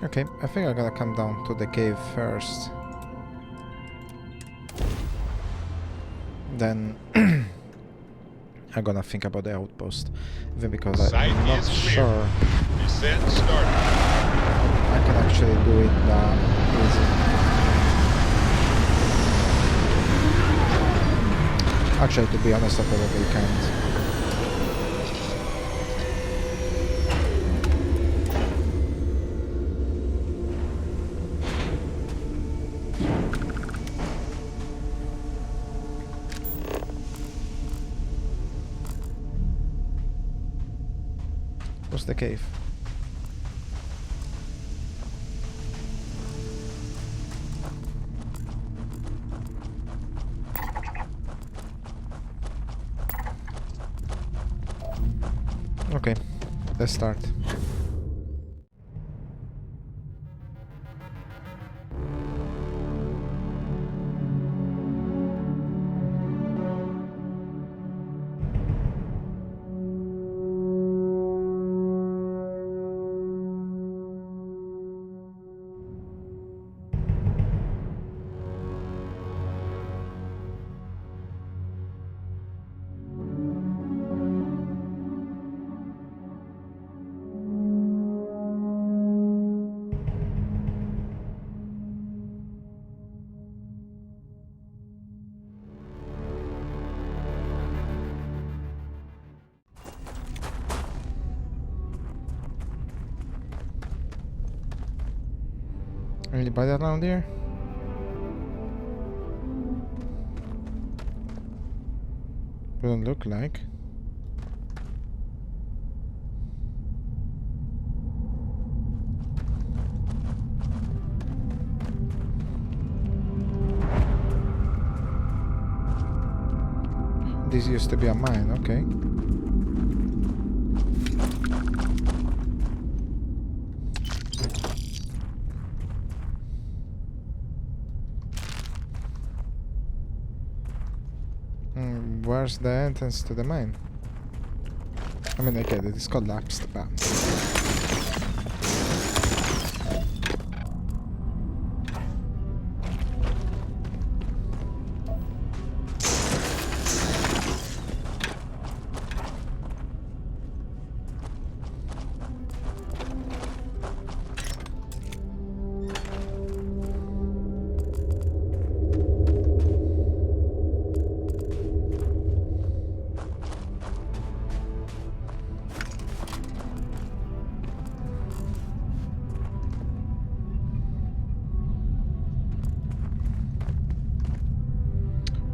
Okay, I think I'm gonna come down to the cave first. Then I'm gonna think about the outpost. Even because I'm not sure Descent started. I can actually do it easy. Actually, to be honest, I probably can't. What's the cave? Okay, let's start. Anybody around here? Doesn't look like. This used to be a mine, okay. Where's the entrance to the mine? I mean, I get it, it's collapsed, but...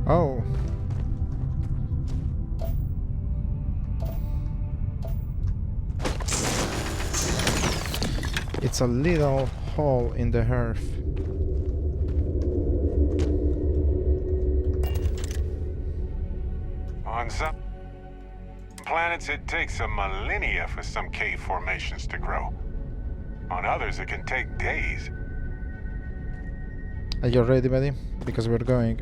Oh. It's a little hole in the earth. On some planets, it takes a millennia for some cave formations to grow. On others, it can take days. Are you ready, buddy? Because we're going.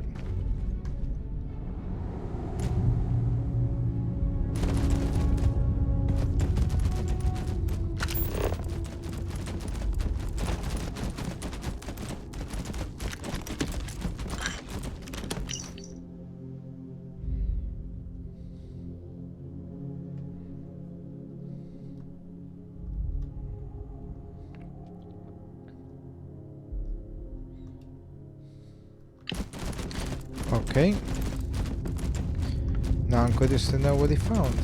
Okay. Now I'm curious to know what he found.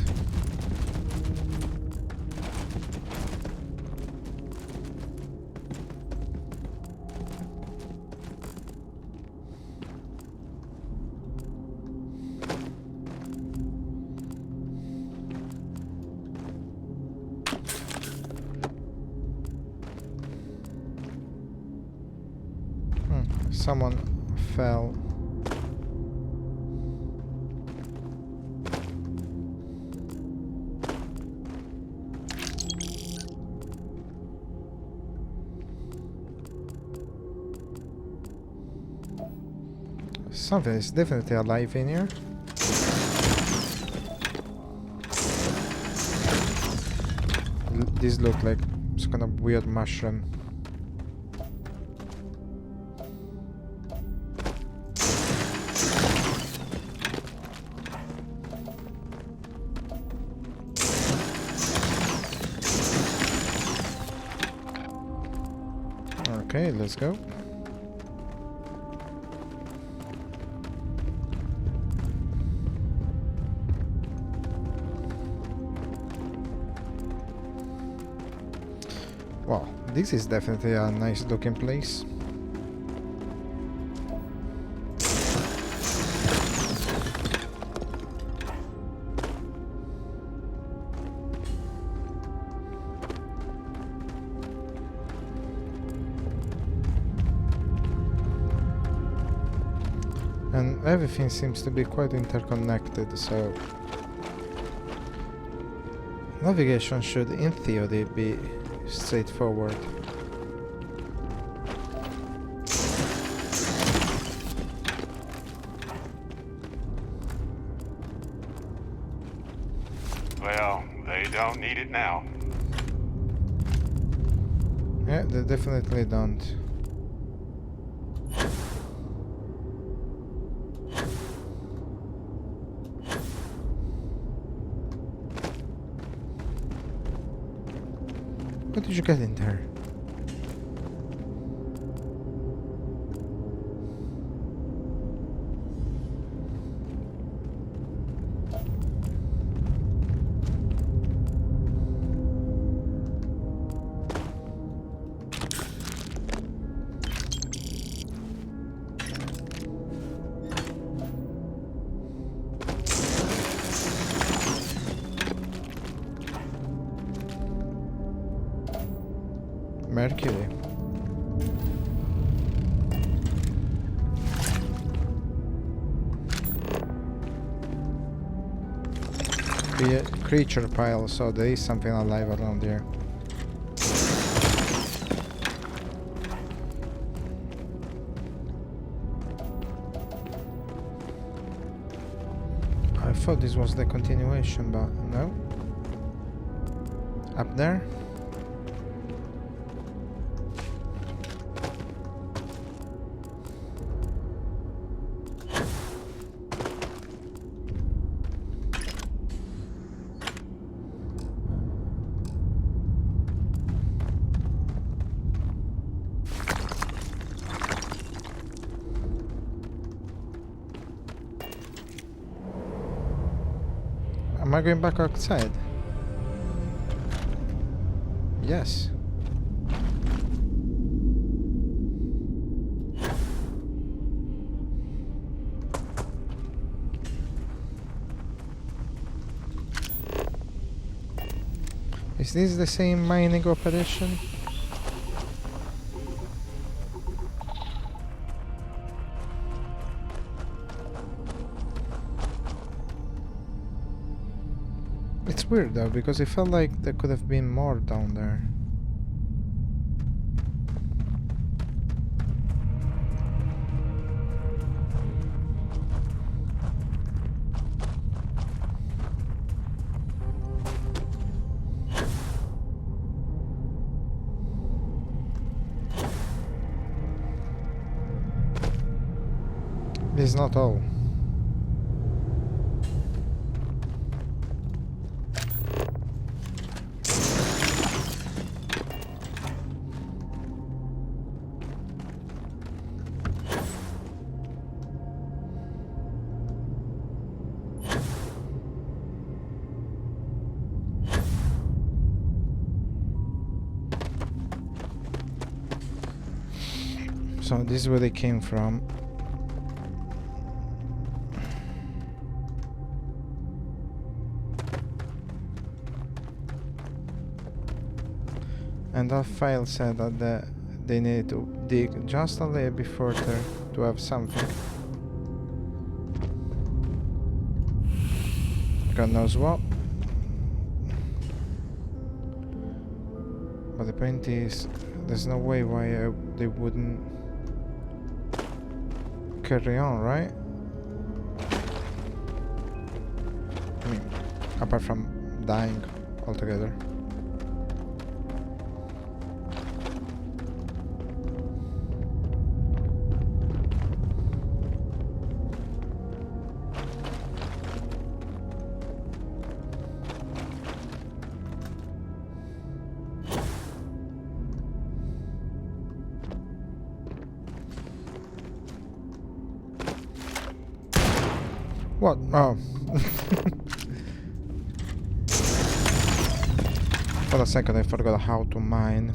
Someone fell. Something is definitely alive in here. These look like some kind of weird mushroom. Okay, let's go. Wow, this is definitely a nice looking place. And everything seems to be quite interconnected, so navigation should, in theory, be straightforward. Well, they don't need it now. Yeah, they definitely don't. How did you get in there? Mercury. Be a creature pile, so there is something alive around here. I thought this was the continuation, but no. Up there? Am I going back outside? Yes. Is this the same mining operation? It's weird though, because it felt like there could have been more down there. This is not all. So this is where they came from. And that file said that they needed to dig just a little bit further to have something. God knows what. But the point is, there's no way why they wouldn't carry on, right? I mean, apart from dying altogether. What? Oh. For a second I forgot how to mine.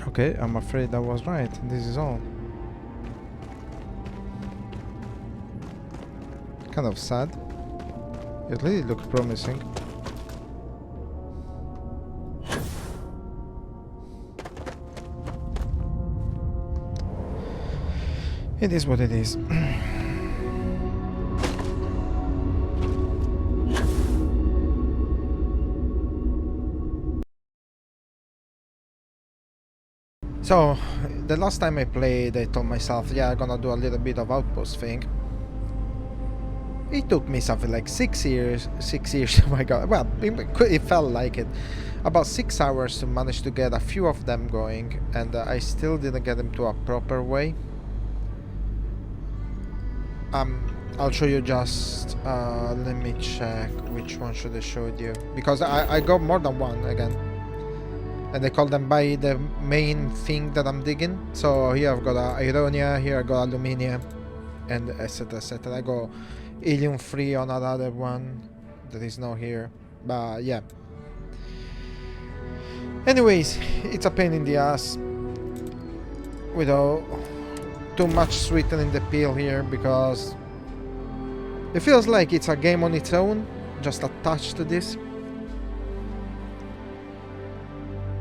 Okay, I'm afraid I was right. This is all. Kind of sad. It really looks promising. It is what it is. So, the last time I played, I told myself, yeah, I'm gonna do a little bit of outpost thing. It took me something like 6 years, oh my god, well, it felt like it. About 6 hours to manage to get a few of them going, and I still didn't get them to a proper way. I'll show you just, let me check which one should I show you, because I got more than one again. And I call them by the main thing that I'm digging. So here I've got Ironia, here I got Aluminium, and etc, etc. I go Helium 3 on another one that is not here, but yeah. Anyways, it's a pain in the ass without too much sweetening the pill here, because it feels like it's a game on its own, just attached to this.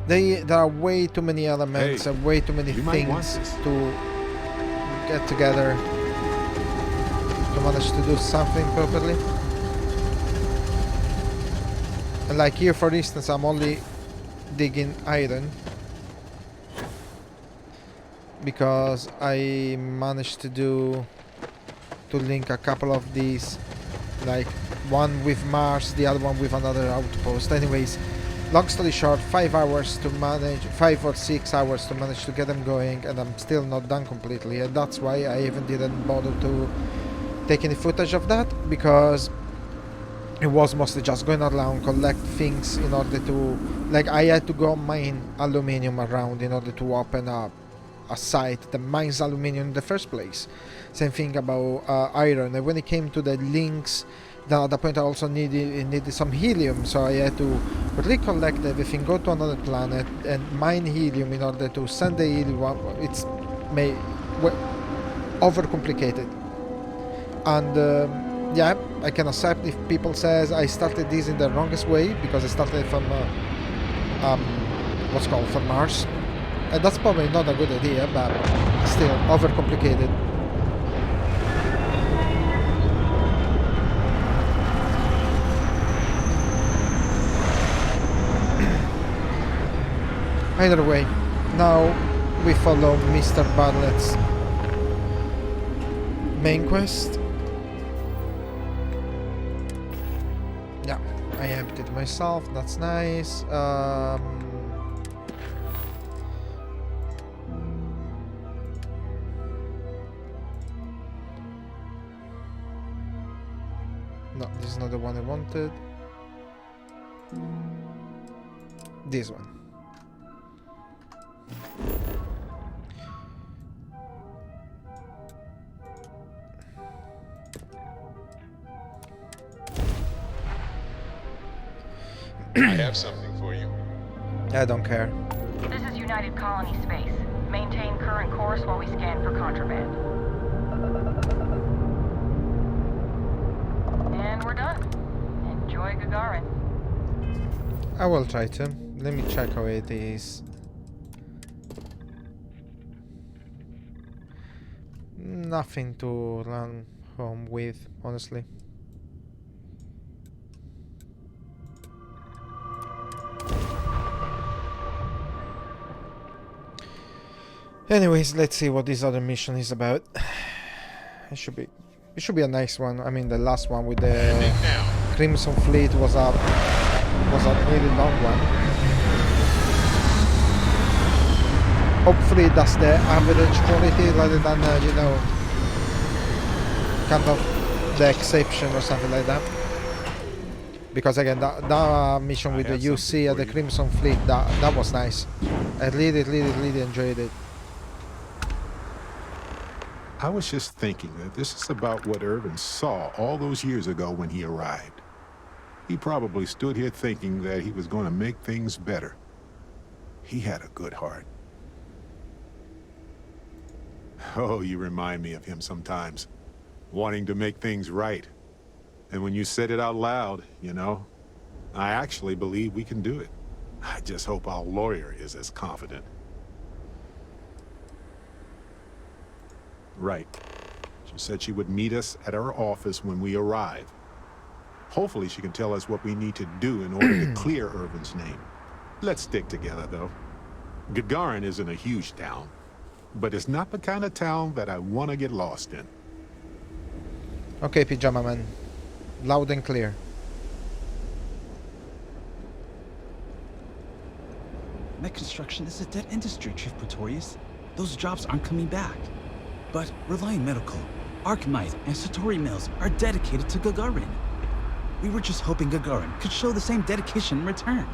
There are way too many elements and way too many things to get together to manage to do something properly. And like here, for instance, I'm only digging iron because I managed to link a couple of these, like one with Mars, the other one with another outpost. Anyways, long story short, 5 hours to manage, 5 or 6 hours to manage to get them going, and I'm still not done completely. And that's why I even didn't bother to take any footage of that, because it was mostly just going around, collect things in order to, like, I had to go mine aluminium around in order to open up a site that mines aluminium in the first place. Same thing about iron. And when it came to the links, then at that point I also needed some helium, so I had to recollect everything, go to another planet and mine helium in order to send the helium up. It's overcomplicated. And yeah, I can accept if people says I started this in the wrongest way, because I started from what's called from Mars, and that's probably not a good idea, but still overcomplicated. Either way, now we follow Mr. Bartlett's main quest. Yeah, I emptied myself, that's nice. No, this is not the one I wanted. This one. I have something for you. I don't care. This is United Colony Space. Maintain current course while we scan for contraband. And we're done. Enjoy Gagarin. I will try to. Let me check how it is. Nothing to run home with, honestly. Anyways, let's see what this other mission is about. It should be a nice one. I mean, the last one with the Crimson Fleet was a really long one. Hopefully that's the average quality rather than you know, kind of the exception or something like that. Because again, that mission with the UC at the Crimson Fleet, that was nice. I really enjoyed it. I was just thinking that this is about what Irvin saw all those years ago when he arrived. He probably stood here thinking that he was going to make things better. He had a good heart. Oh, you remind me of him sometimes, wanting to make things right. And when you said it out loud, you know, I actually believe we can do it. I just hope our lawyer is as confident. Right. She said she would meet us at our office when we arrive. Hopefully she can tell us what we need to do in order to clear Irvin's name. Let's stick together, though. Gagarin isn't a huge town, but it's not the kind of town that I want to get lost in. Okay, Pyjama Man. Loud and clear. Mech construction is a dead industry, Chief Pretorius. Those jobs aren't coming back. But Reliant Medical, Archmite, and Satori Mills are dedicated to Gagarin. We were just hoping Gagarin could show the same dedication in return.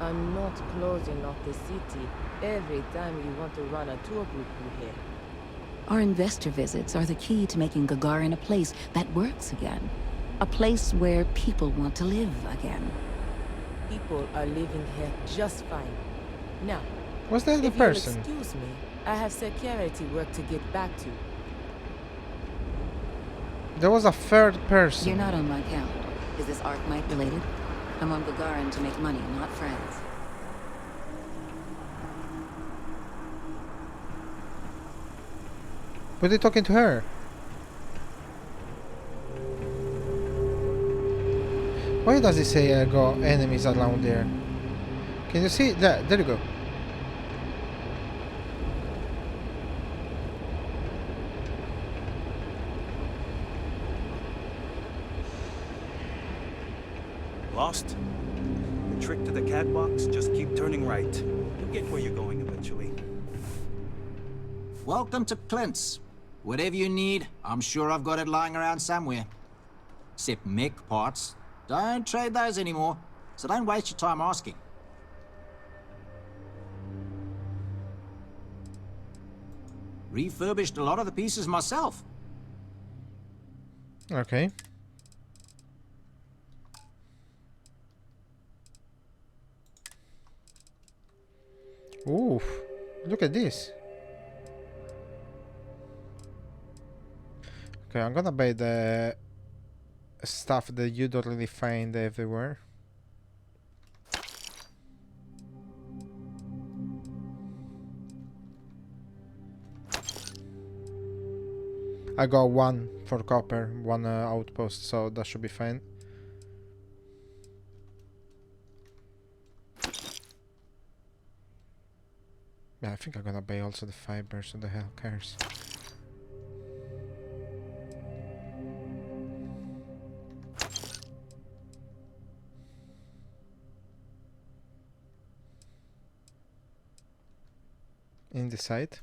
I'm not closing off the city every time you want to run a tour group through here. Our investor visits are the key to making Gagarin a place that works again. A place where people want to live again. People are living here just fine. Now, Was that the if you'll person? excuse me, I have security work to get back to. There was a third person. You're not on my count. Is this Archmite related? I'm on Gagarin to make money, not friends. Were they talking to her? Why does it say got enemies around there? Can you see? There you go. Lost? The trick to the catwalks, just keep turning right. You'll get where you're going eventually. Welcome to Clint's. Whatever you need, I'm sure I've got it lying around somewhere. Except mech parts. Don't trade those anymore, so don't waste your time asking. Refurbished a lot of the pieces myself. Okay. Oof. Look at this. Okay, I'm gonna buy the stuff that you don't really find everywhere. I got one for copper, one outpost, so that should be fine. Yeah, I think I'm gonna buy also the fibers, so the hell cares. In the site.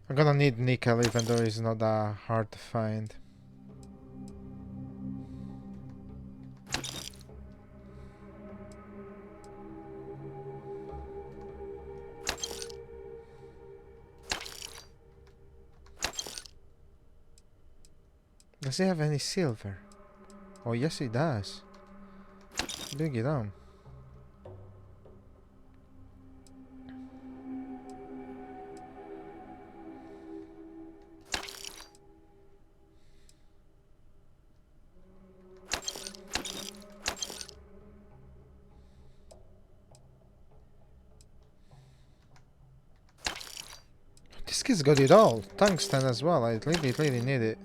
I'm gonna need nickel, even though it's not that hard to find. Does it have any silver? Oh yes it does. Bring it on. kid's got it all. Tungsten as well. I really need it.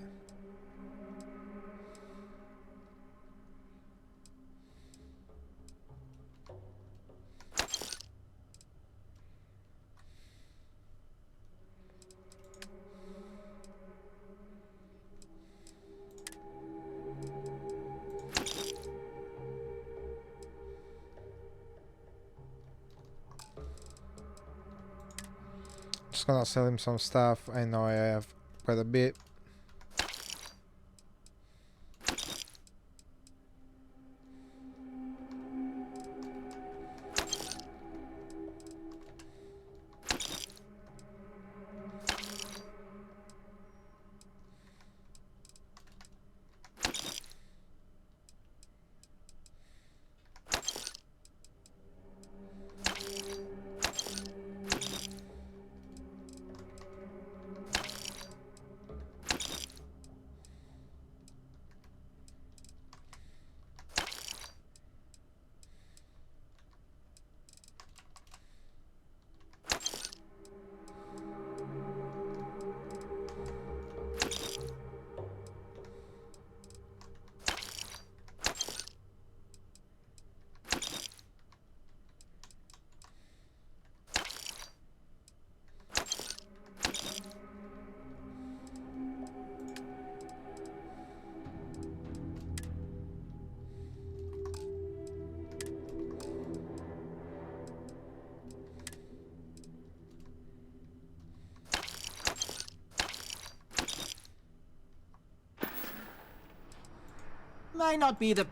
Just gonna sell him some stuff. I know I have quite a bit. May not be the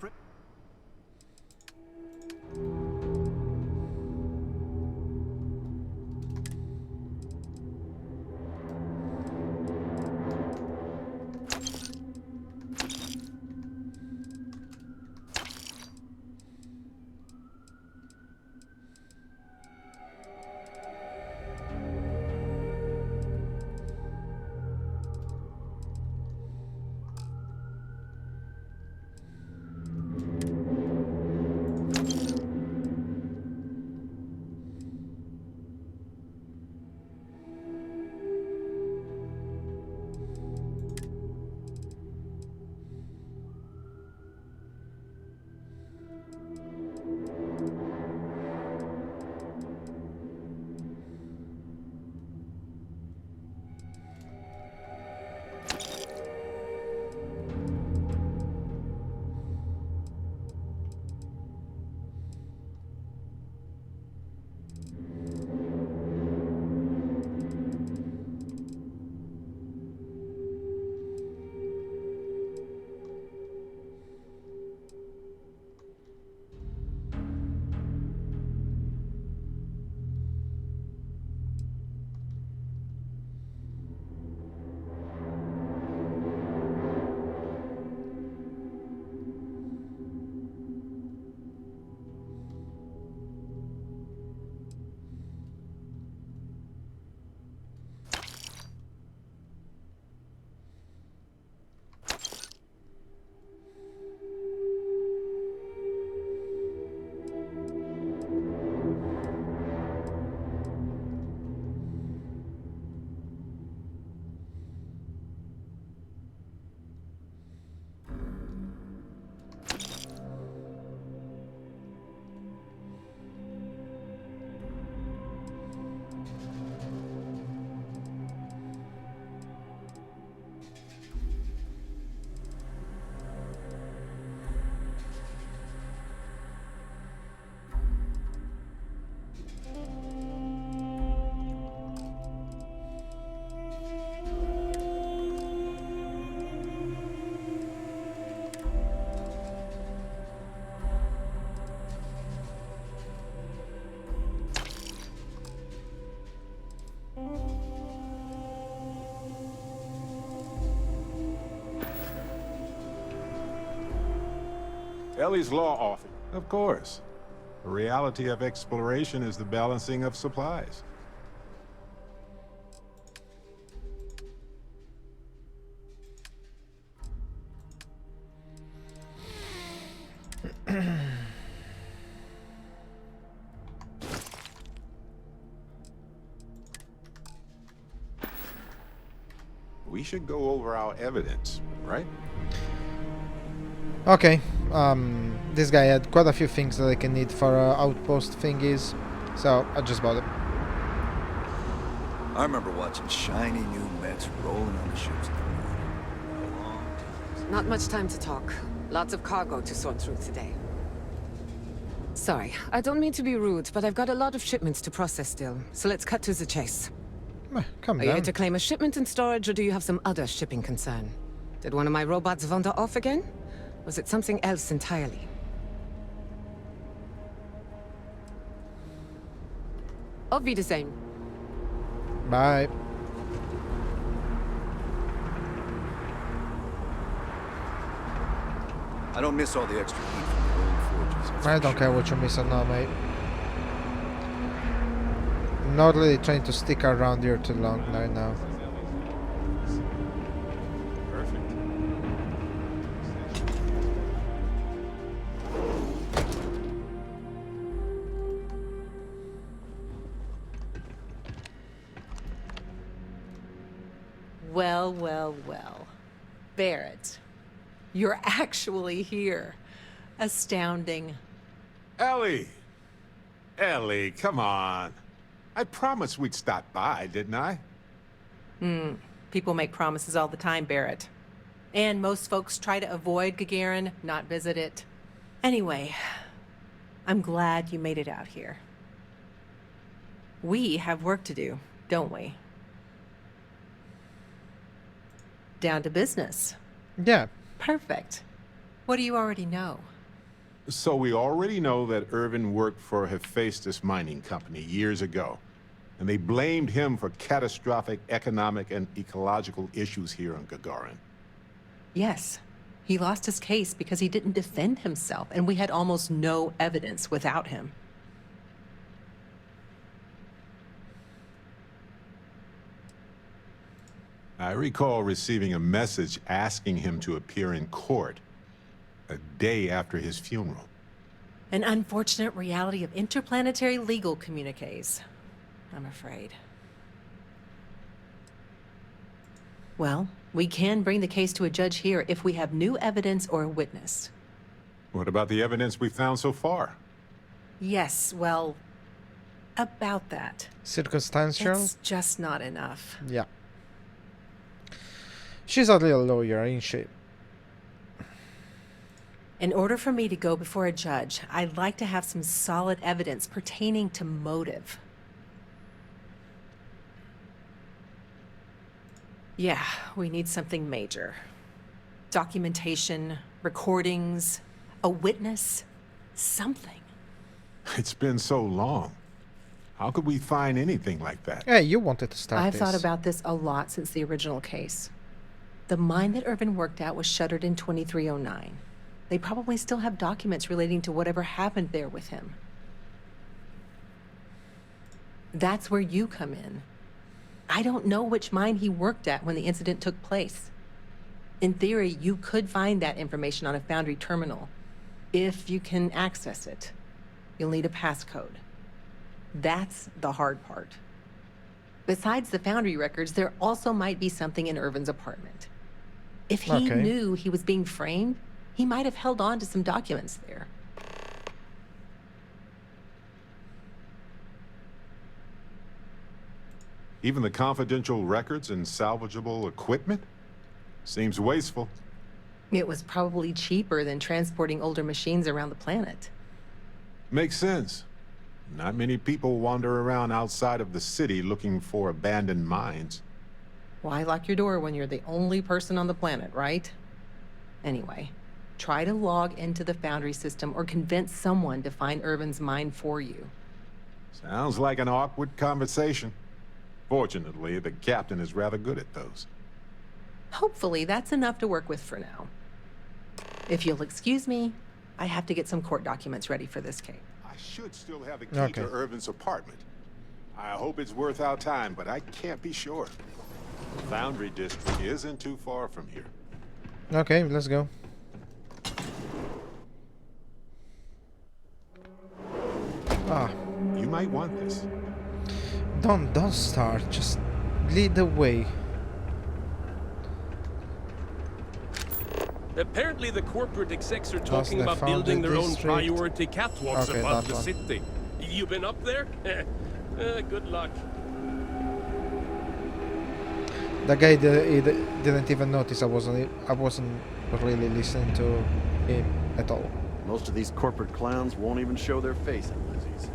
Ellie's law office. Of course. The reality of exploration is the balancing of supplies. we should go over our evidence, right? Okay, this guy had quite a few things that I can need for outpost thingies, so I just bought it. I remember watching shiny new mechs rolling on the ships in the morning. A long time. Not much time to talk. Lots of cargo to sort through today. Sorry, I don't mean to be rude, but I've got a lot of shipments to process still, so let's cut to the chase. Come Are you here down. to claim a shipment in storage, or do you have some other shipping concern? Did one of my robots wander off again? Was it something else entirely? Auf Wiedersehen. Bye. I don't miss all the extra heat from the old forges. that's I for don't sure. care what you're missing now, mate. I'm not really trying to stick around here too long right now. Perfect. Well, well, well. Barrett, you're actually here. Astounding. Ellie! Ellie, come on. I promised we'd stop by, didn't I? People make promises all the time, Barrett. And most folks try to avoid Gagarin, not visit it. Anyway, I'm glad you made it out here. We have work to do, don't we? Down to business. Yeah. Perfect. What do you already know? So we already know that Irvin worked for Hephaestus Mining Company years ago, and they blamed him for catastrophic economic and ecological issues here on Gagarin. Yes. He lost his case because he didn't defend himself, and we had almost no evidence without him. I recall receiving a message asking him to appear in court a day after his funeral. An unfortunate reality of interplanetary legal communiques, I'm afraid. Well, we can bring the case to a judge here if we have new evidence or a witness. What about the evidence we found so far? Yes, well, about that. Circumstantial? It's just not enough. Yeah. She's a real lawyer, ain't she? In order for me to go before a judge, I'd like to have some solid evidence pertaining to motive. Yeah, we need something major. Documentation, recordings, a witness, something. It's been so long. How could we find anything like that? Hey, you wanted to start I've this. thought about this a lot since the original case. The mine that Irvin worked at was shuttered in 2309. They probably still have documents relating to whatever happened there with him. That's where you come in. I don't know which mine he worked at when the incident took place. In theory, you could find that information on a Foundry terminal, if you can access it. You'll need a passcode. That's the hard part. Besides the Foundry records, there also might be something in Irvin's apartment. If he Okay. knew he was being framed, he might have held on to some documents there. Even the confidential records and salvageable equipment? Seems wasteful. It was probably cheaper than transporting older machines around the planet. Makes sense. Not many people wander around outside of the city looking for abandoned mines. Why lock your door when you're the only person on the planet, right? Anyway, try to log into the Foundry system or convince someone to find Irvin's mine for you. Sounds like an awkward conversation. Fortunately, the captain is rather good at those. Hopefully, that's enough to work with for now. If you'll excuse me, I have to get some court documents ready for this case. I should still have the key Okay. to Irvin's apartment. I hope it's worth our time, but I can't be sure. Foundry district isn't too far from here. Okay, let's go. Ah, You might want this. don't start. Just lead the way. Apparently the corporate execs are That's talking the about founded building their own district. priority catwalks Okay, above that the one. city. You been up there? Good luck. The guy didn't even notice I wasn't really listening to him at all. Most of these corporate clowns won't even show their face in Lizzie's.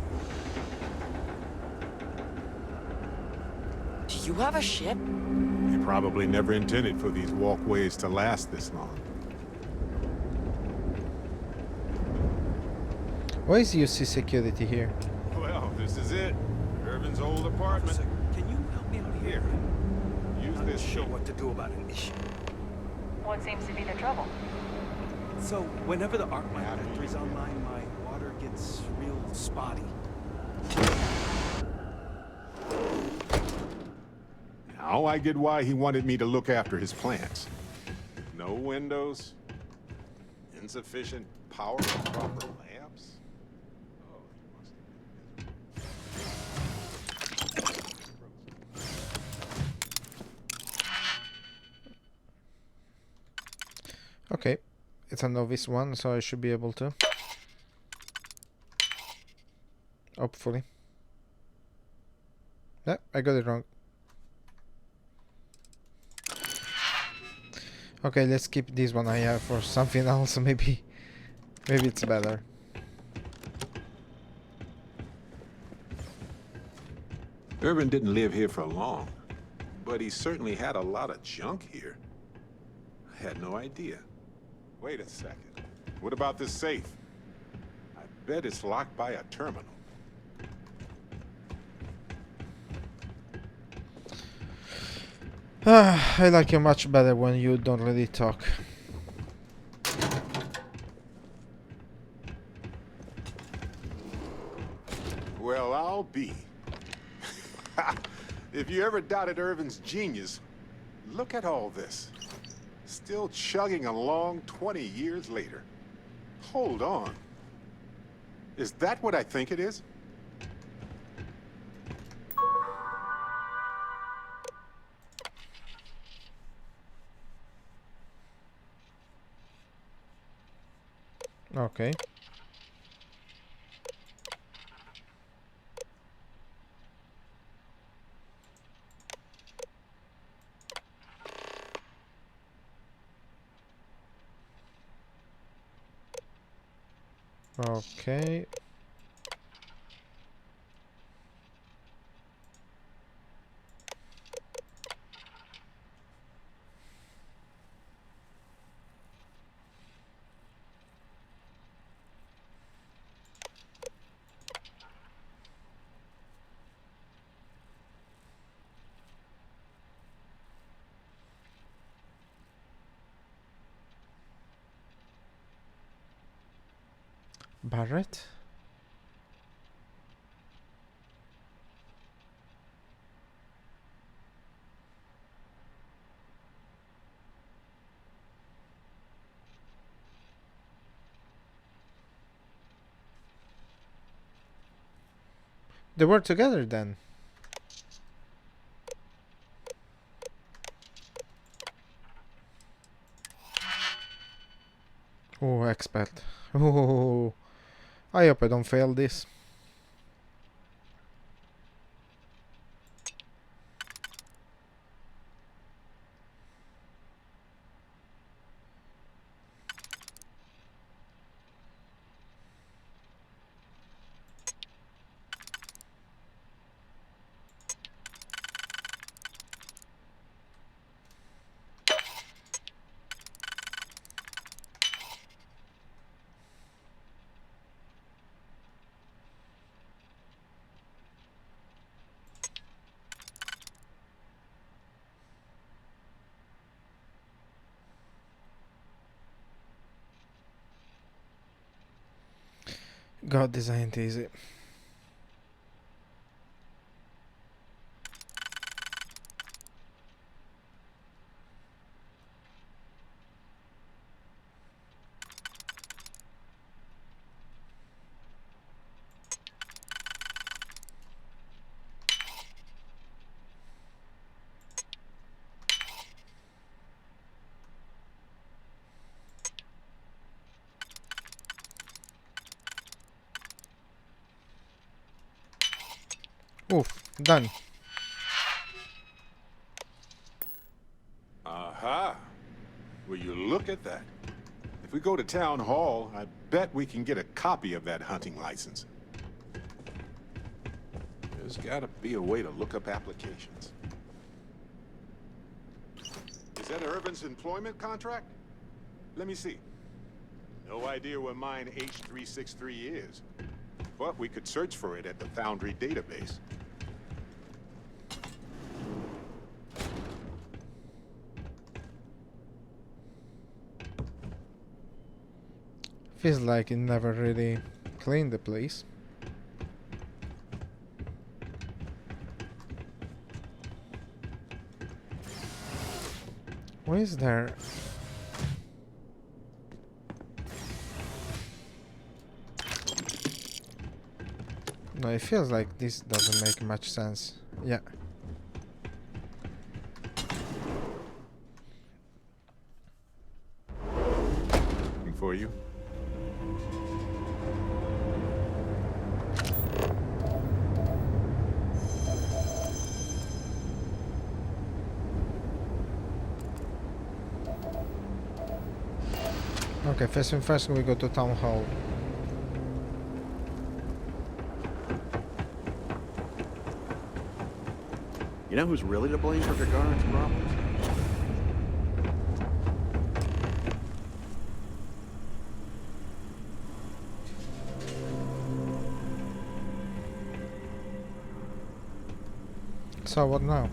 Do you have a ship? They probably never intended for these walkways to last this long. Why is UC security here? Well, this is it. Irvin's old apartment. Officer, can you help me out here? Use I'm not this sure sheet. what to do about an issue. What seems to be the trouble? So, whenever the Arclight factory's online, my water gets real spotty. Now I get why he wanted me to look after his plants. No windows, insufficient power for proper lamps. Oh, he must Okay, it's a novice one, so I should be able to. Hopefully. Yeah, I got it wrong. Okay, let's keep this one I have for something else. Maybe it's better. Irvin didn't live here for long, but he certainly had a lot of junk here. I had no idea. Wait a second. What about this safe? I bet it's locked by a terminal. I like you much better when you don't really talk. Well, I'll be. If you ever doubted Irvin's genius, look at all this. Still chugging along 20 years later. Hold on. Is that what I think it is? Okay. Okay. Barrett? They were together then. Oh, expert. Oh, I hope I don't fail this. God, this ain't easy. Oof, done. Aha! Will you look at that? If we go to town hall, I bet we can get a copy of that hunting license. There's gotta be a way to look up applications. Is that Irvin's employment contract? Let me see. No idea what mine H363 is, but we could search for it at the Foundry database. Feels like it never really cleaned the place. What is there? No, it feels like this doesn't make much sense. Yeah. Looking for you. Okay, first thing first, we go to town hall. You know who's really to blame for Gagarin's problems? So what now?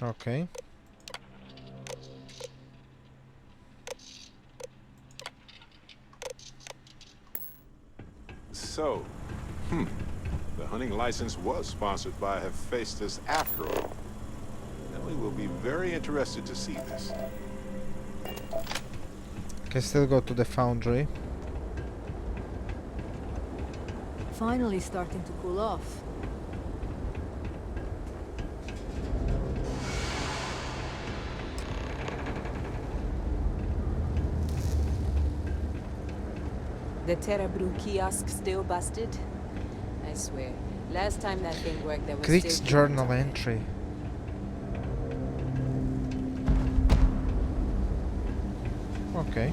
Okay. So, the hunting license was sponsored by Hephaestus after all. Ellie will be very interested to see this. Can still go to the foundry. Finally starting to cool off. The Terrabrew kiosk still busted? I swear, last time that thing worked, there was Crick's still journal entry. Okay.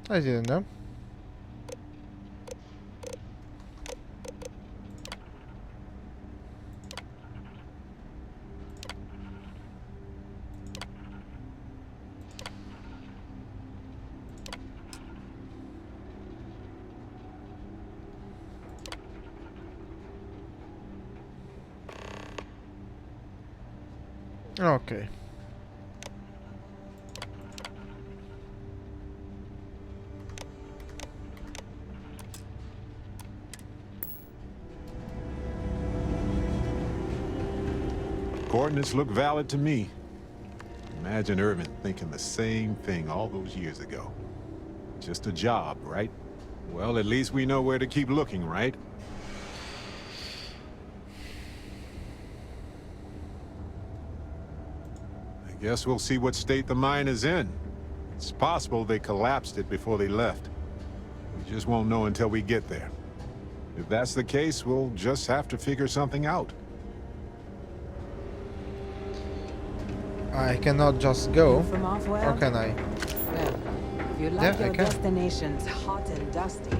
I didn't know. Okay. Coordinates look valid to me. Imagine Irvin thinking the same thing all those years ago. Just a job, right? Well, at least we know where to keep looking, right? I guess we'll see what state the mine is in. It's possible they collapsed it before they left. We just won't know until we get there. If that's the case, we'll just have to figure something out. I cannot just go, From off-well? or can I? Well, if you like Yeah, I your can. destinations hot and dusty,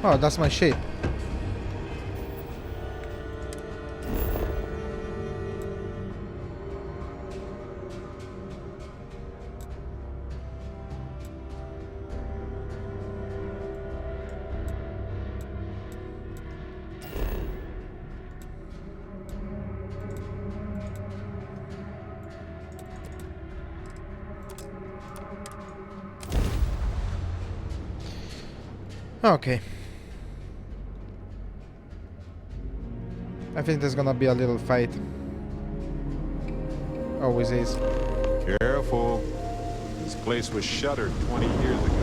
Oh, that's my ship. Okay. I think there's gonna be a little fight. Always is. Careful. This place was shuttered 20 years ago.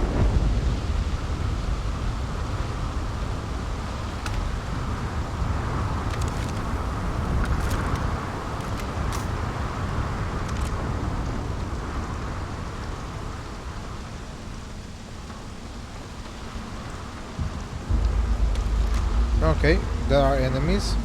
Okay, there are enemies.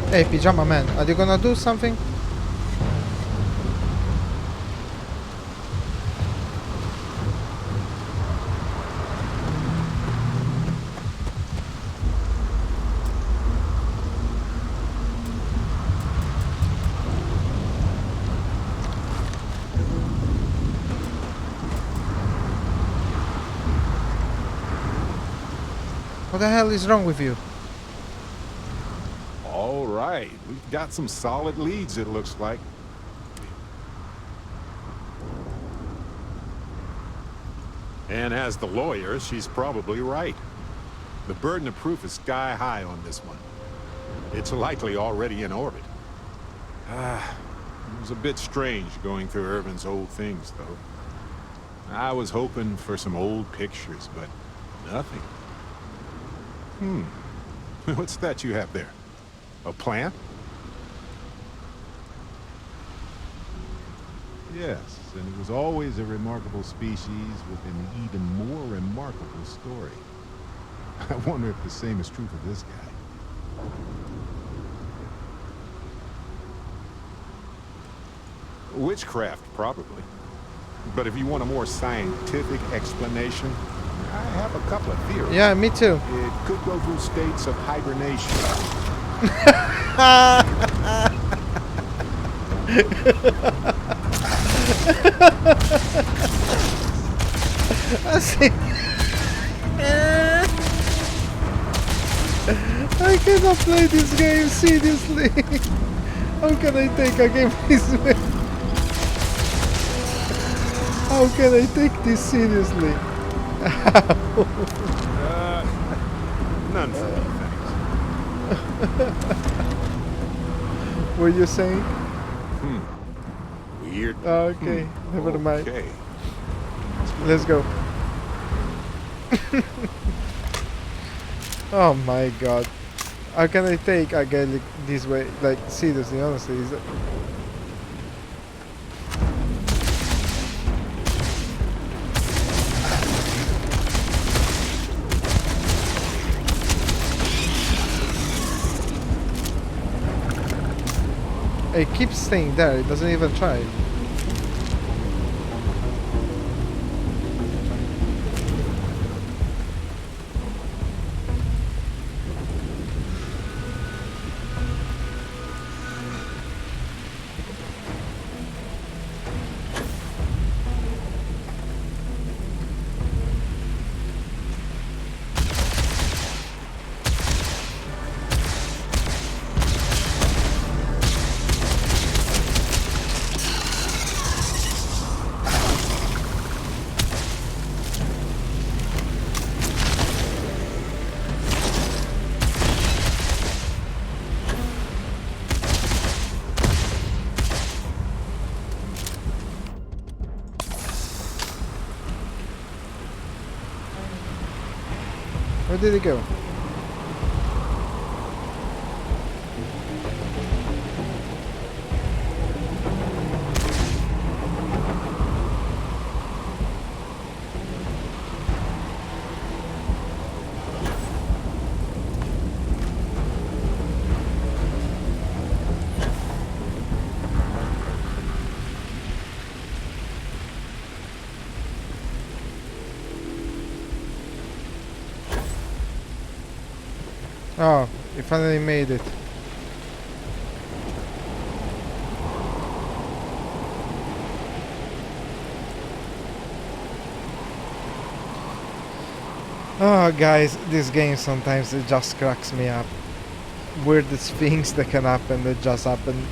Hey, Pyjama Man, are you gonna do something? What the hell is wrong with you? All right, we've got some solid leads, it looks like. And as the lawyer, she's probably right. The burden of proof is sky high on this one. It's likely already in orbit. It was a bit strange going through Irvin's old things, though. I was hoping for some old pictures, but nothing. What's that you have there? A plant? Yes, and it was always a remarkable species with an even more remarkable story. I wonder if the same is true for this guy. Witchcraft, probably. But if you want a more scientific explanation, I have a couple of theories. Yeah, me too. It could go through states of hibernation. I see. I cannot play this game seriously. How can I take a game this way? How can I take this seriously? None for me, thanks. What are you saying? Weird. Okay, never mind. Okay. Let's go. Oh my god. How can I take a guy like this way? Like, seriously, honestly. Is it... It keeps staying there, it doesn't even try. Where did he go? Oh, he finally made it. Oh, guys, this game sometimes it just cracks me up. Weirdest things that can happen that just happen.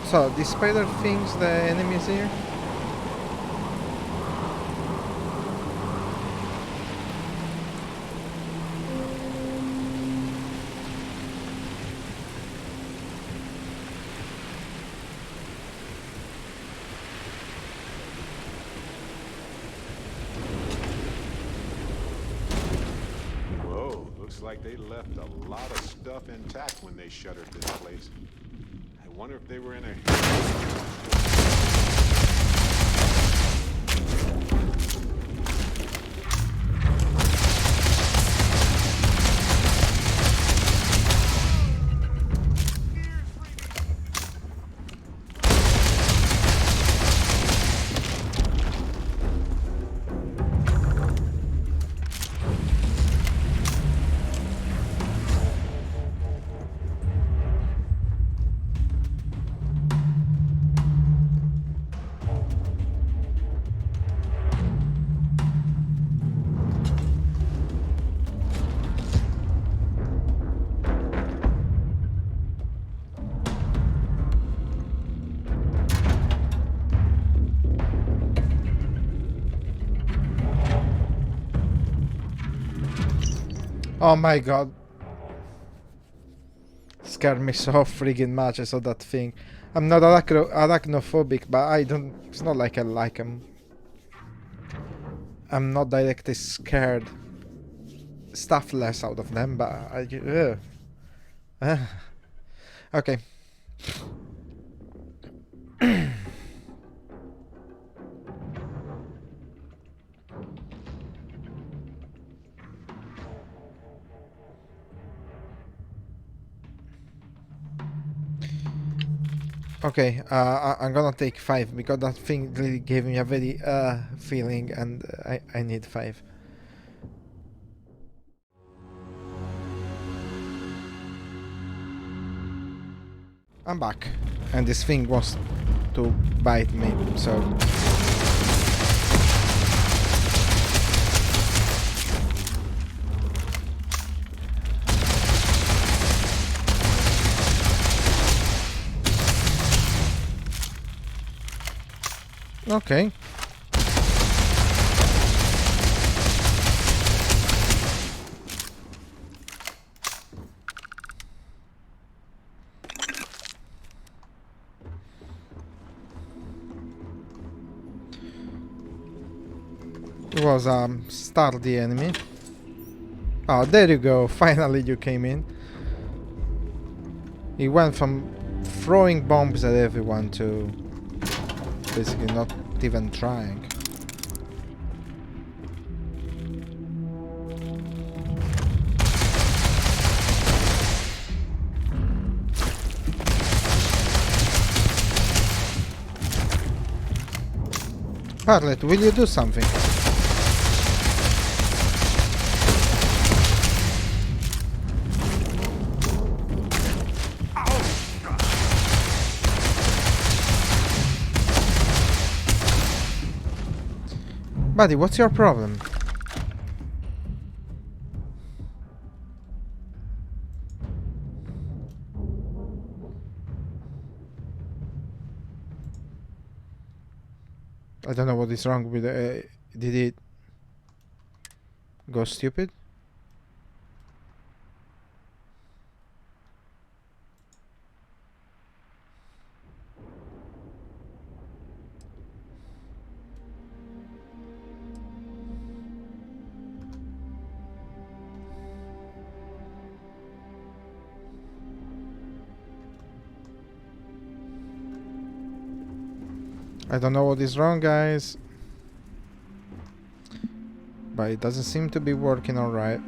So, the spider things, the enemies here? Whoa, looks like they left a lot of stuff intact when they shuttered this place. I wonder if they were in a... Oh my god. Scared me so friggin' much. I saw that thing. I'm not arachnophobic, but I don't... It's not like I like them. I'm not directly scared. Stuff less out of them, but I... Okay. Okay, I'm gonna take 5 because that thing really gave me a very feeling, and I need 5. I'm back, and this thing wants to bite me, so... Okay. It was start the enemy. Oh, there you go. Finally you came in. He went from throwing bombs at everyone to basically not even trying. Harlet, will you do something? Buddy, what's your problem? I don't know what is wrong with it. Did it go stupid? I don't know what is wrong, guys, but it doesn't seem to be working all right.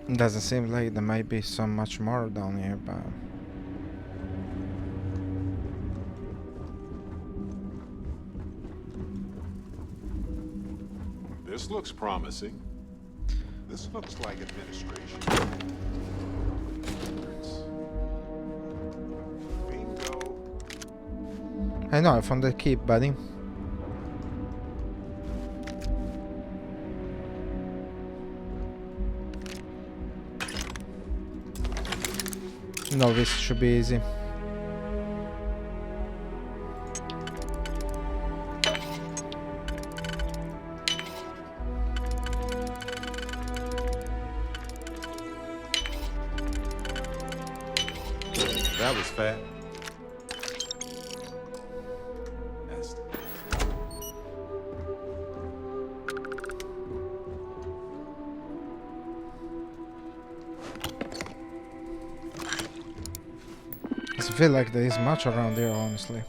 Doesn't seem like there might be so much more down here, but This looks promising. This looks like administration. Bingo. I know I found the key, buddy. No, this should be easy. That was fast. I feel like there is much around here, honestly.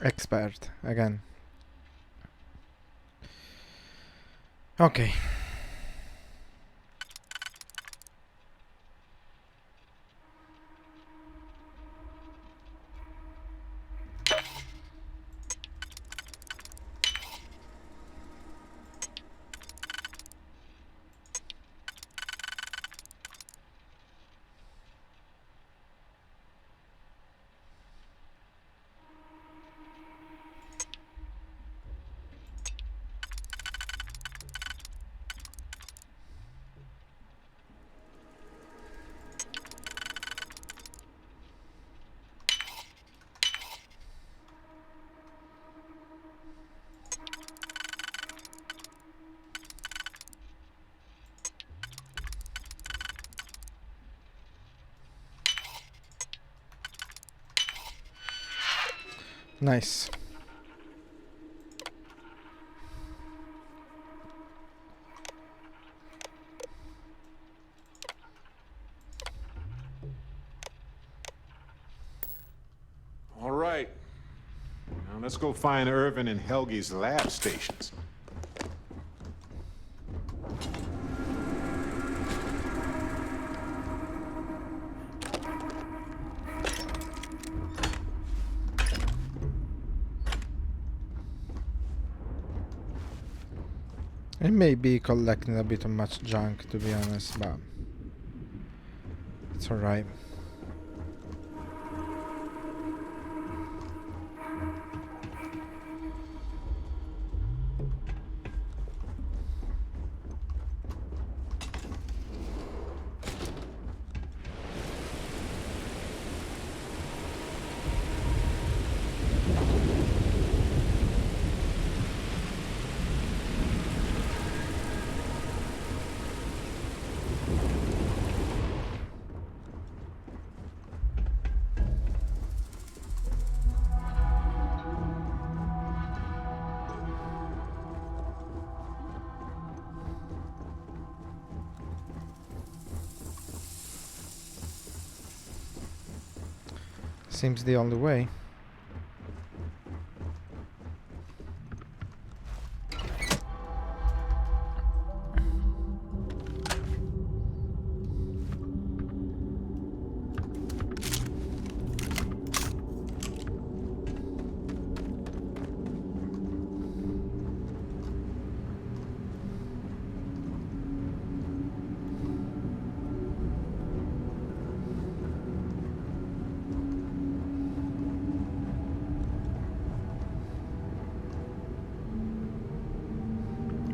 Expert again. Okay. Nice. All right. Now let's go find Irvin and Helgi's lab stations. I may be collecting a bit too much junk, to be honest, but it's alright. Seems the only way.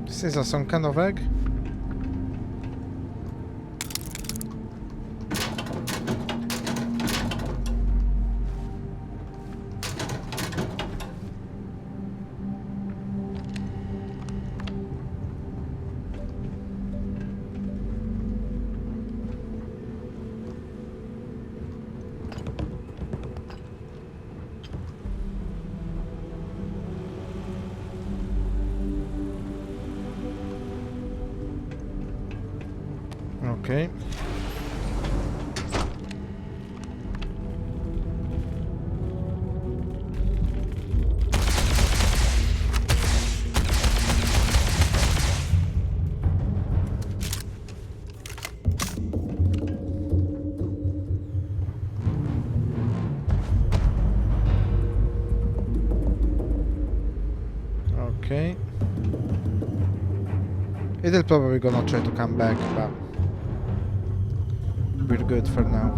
This is some kind of egg. Okay. Okay. It'll probably gonna try to come back, but we're good for now.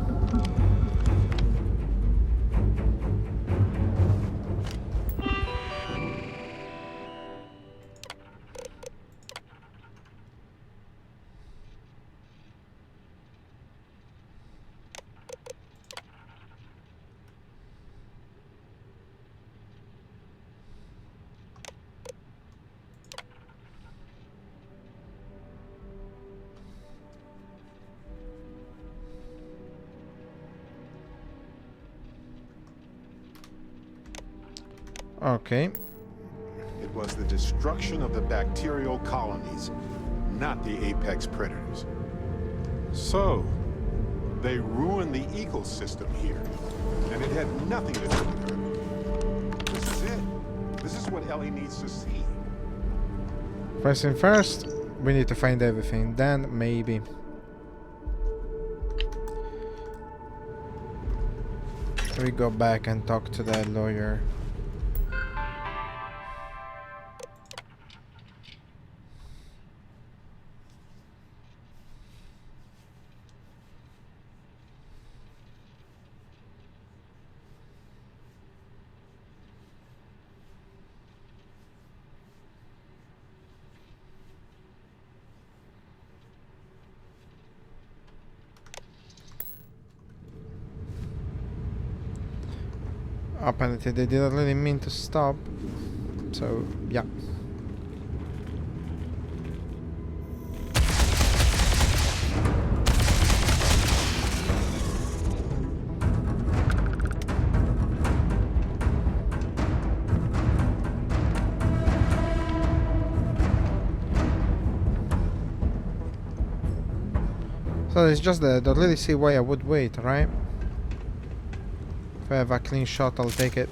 Okay. It was the destruction of the bacterial colonies, not the apex predators. So, they ruined the ecosystem here, and it had nothing to do with her. This is it. This is what Ellie needs to see. First thing first, we need to find everything, then maybe. We go back and talk to that lawyer. Apparently they didn't really mean to stop, so yeah. So it's just that I don't really see why I would wait, right? If I have a clean shot, I'll take it.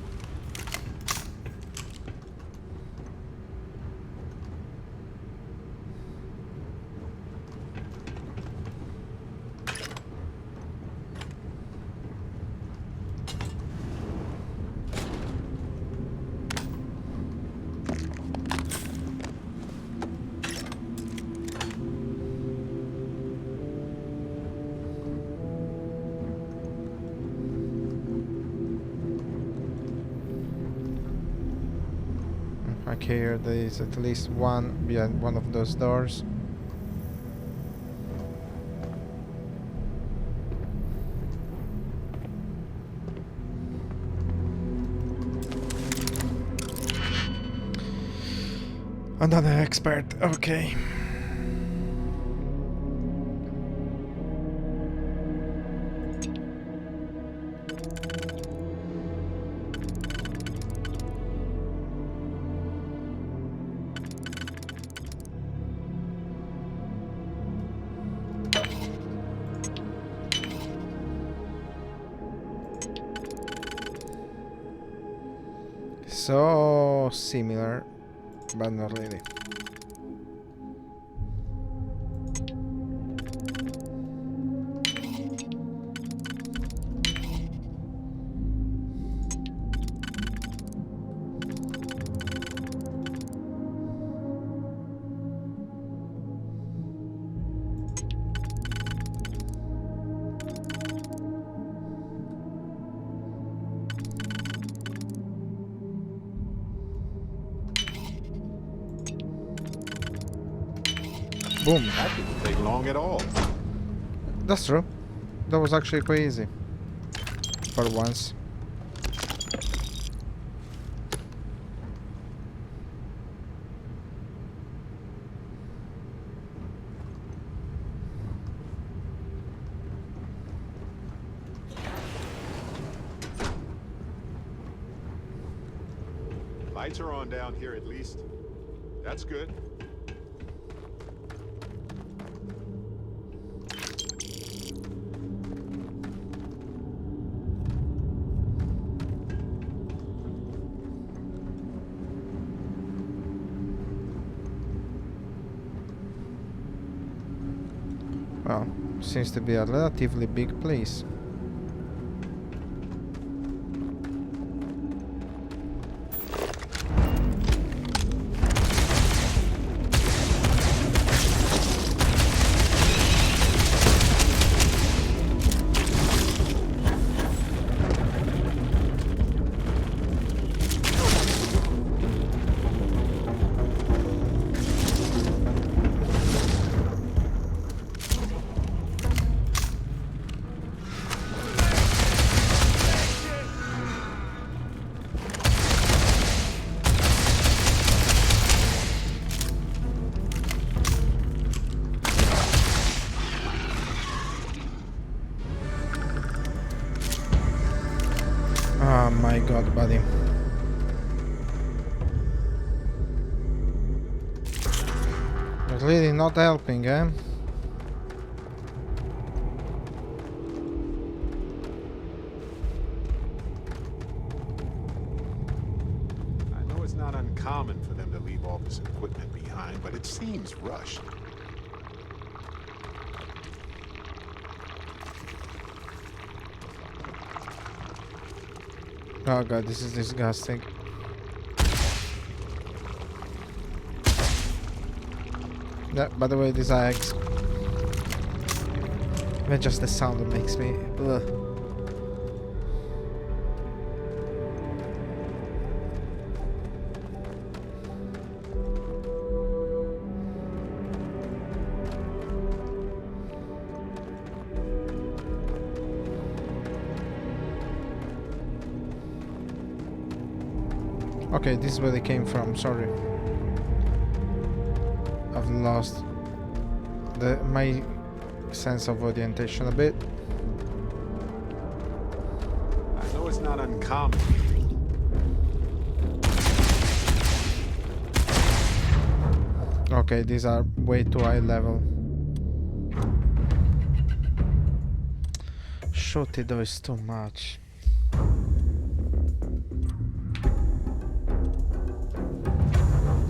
look here. There is at least one behind one of those doors. Another expert, okay. So similar, but not really. Boom. That didn't take long at all. That's true. That was actually quite easy. For once. Lights are on down here at least. That's good. Well, seems to be a relatively big place. Oh my god, buddy. You're really not helping, eh? I know it's not uncommon for them to leave office equipment behind, but it seems rushed. Oh god, this is disgusting. Yeah, by the way, these are eggs. Even just the sound that makes me... Ugh. Okay, this is where they came from, sorry. I've lost my sense of orientation a bit. I know it's not uncommon. Okay, these are way too high level. Shorty though is too much.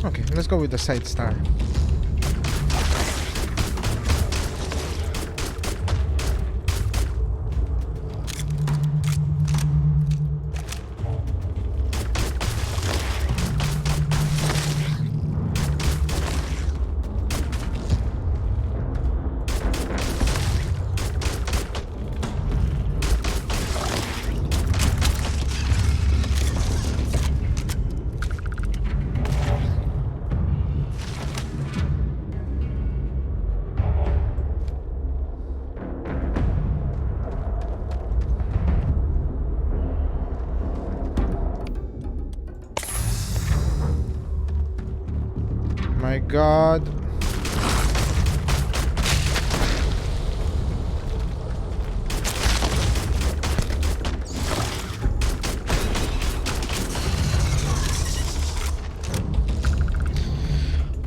Okay, let's go with the side star. God.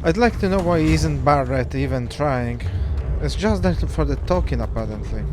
I'd like to know why isn't Barrett even trying. It's just that for the talking, apparently.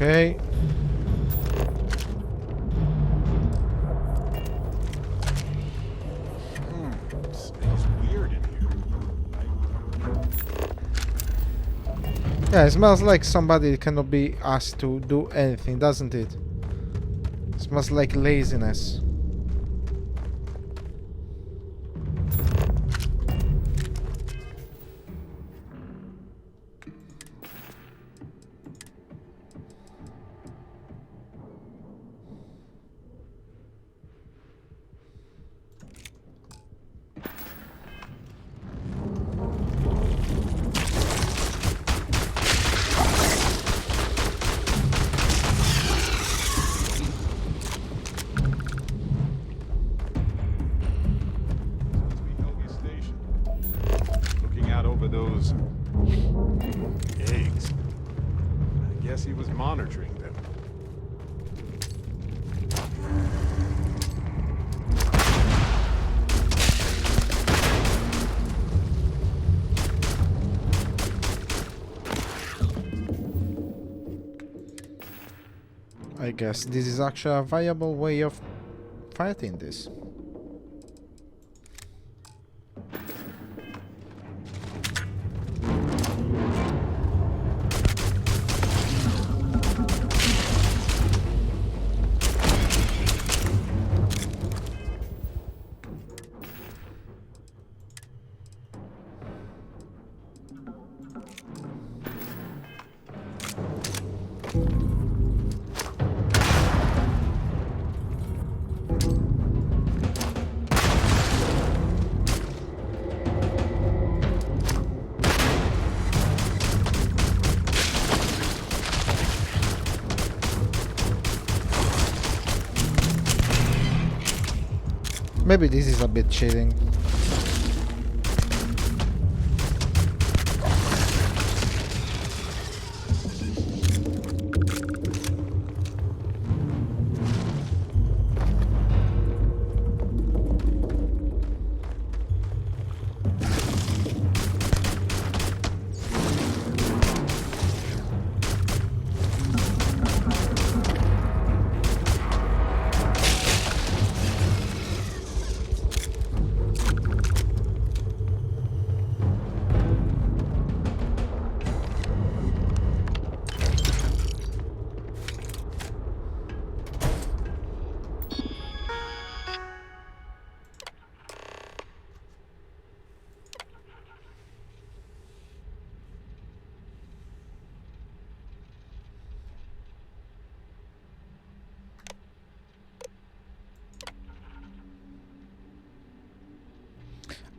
Okay. Smells weird in here. Yeah, it smells like somebody cannot be asked to do anything, doesn't it? It smells like laziness. Those eggs. I guess he was monitoring them. I guess this is actually a viable way of fighting this. Maybe this is a bit cheating.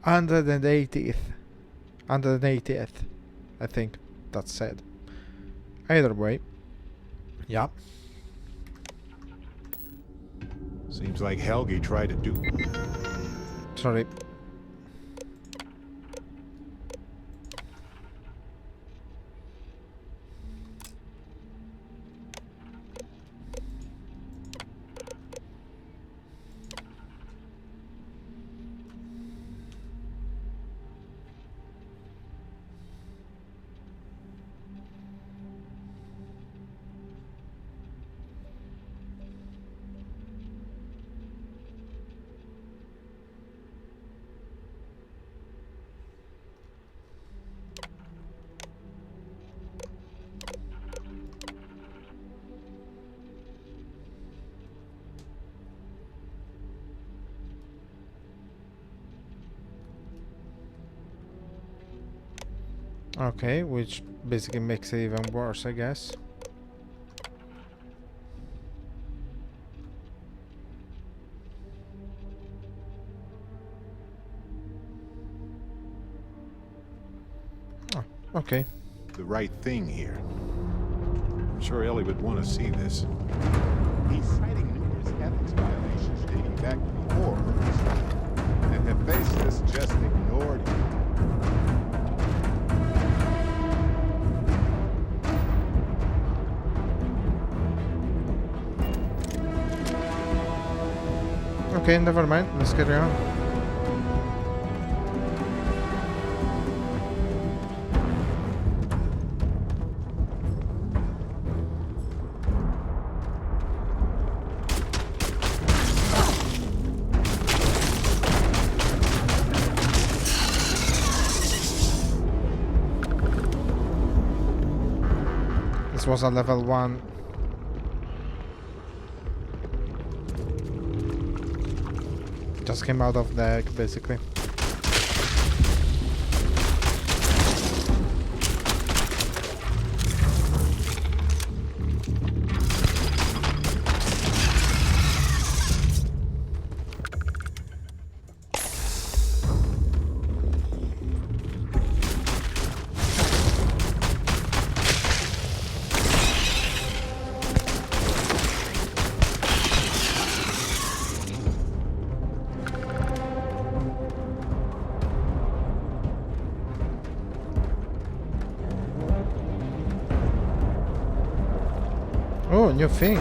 Under the 80th, I think that's said. Either way, yeah. Seems like Helgi tried to do. Sorry. Okay, which basically makes it even worse, I guess. Oh, okay. The right thing here. I'm sure Ellie would want to see this. He's citing numerous ethics violations dating back before Earth, and Hephaestus just ignored him. Okay, never mind. Let's carry on. This was a level 1. Just came out of the egg, basically. Oh, new thing.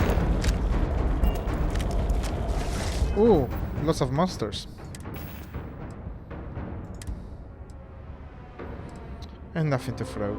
Oh, lots of monsters. And nothing to throw.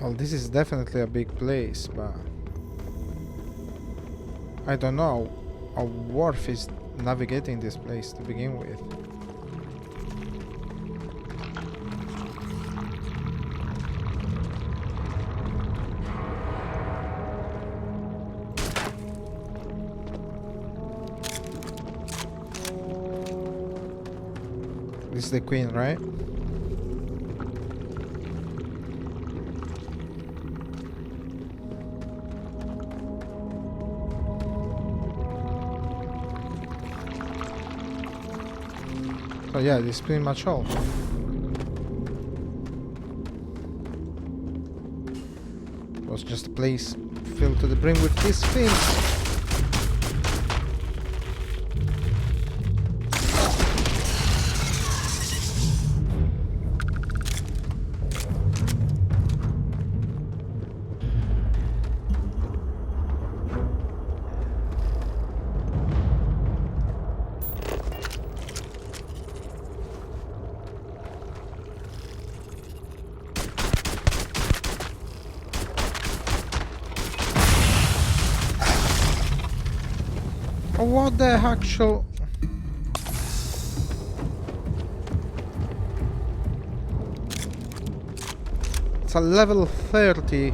Well, this is definitely a big place, but I don't know how worth is navigating this place to begin with. This is the queen, right? So yeah, this is pretty much all. It was just a place filled to the brim with these things. What the actual... It's a level 30.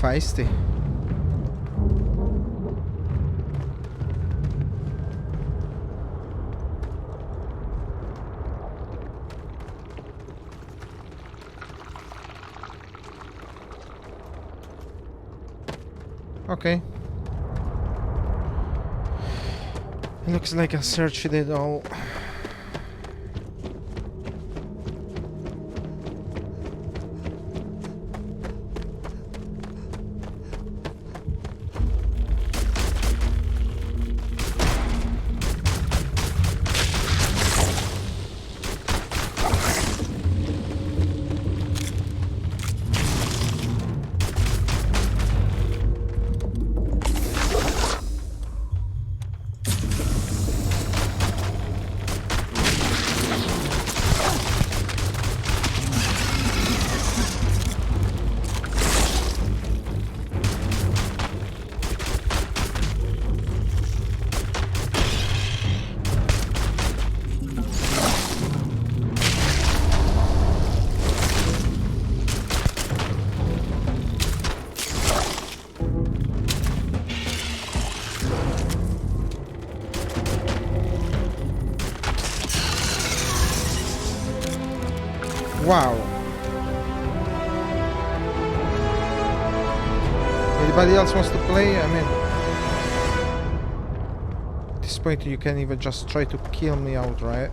feisty. Okay. Looks like I searched it all. Wow. Anybody else wants to play? I mean, at this point you can even just try to kill me outright.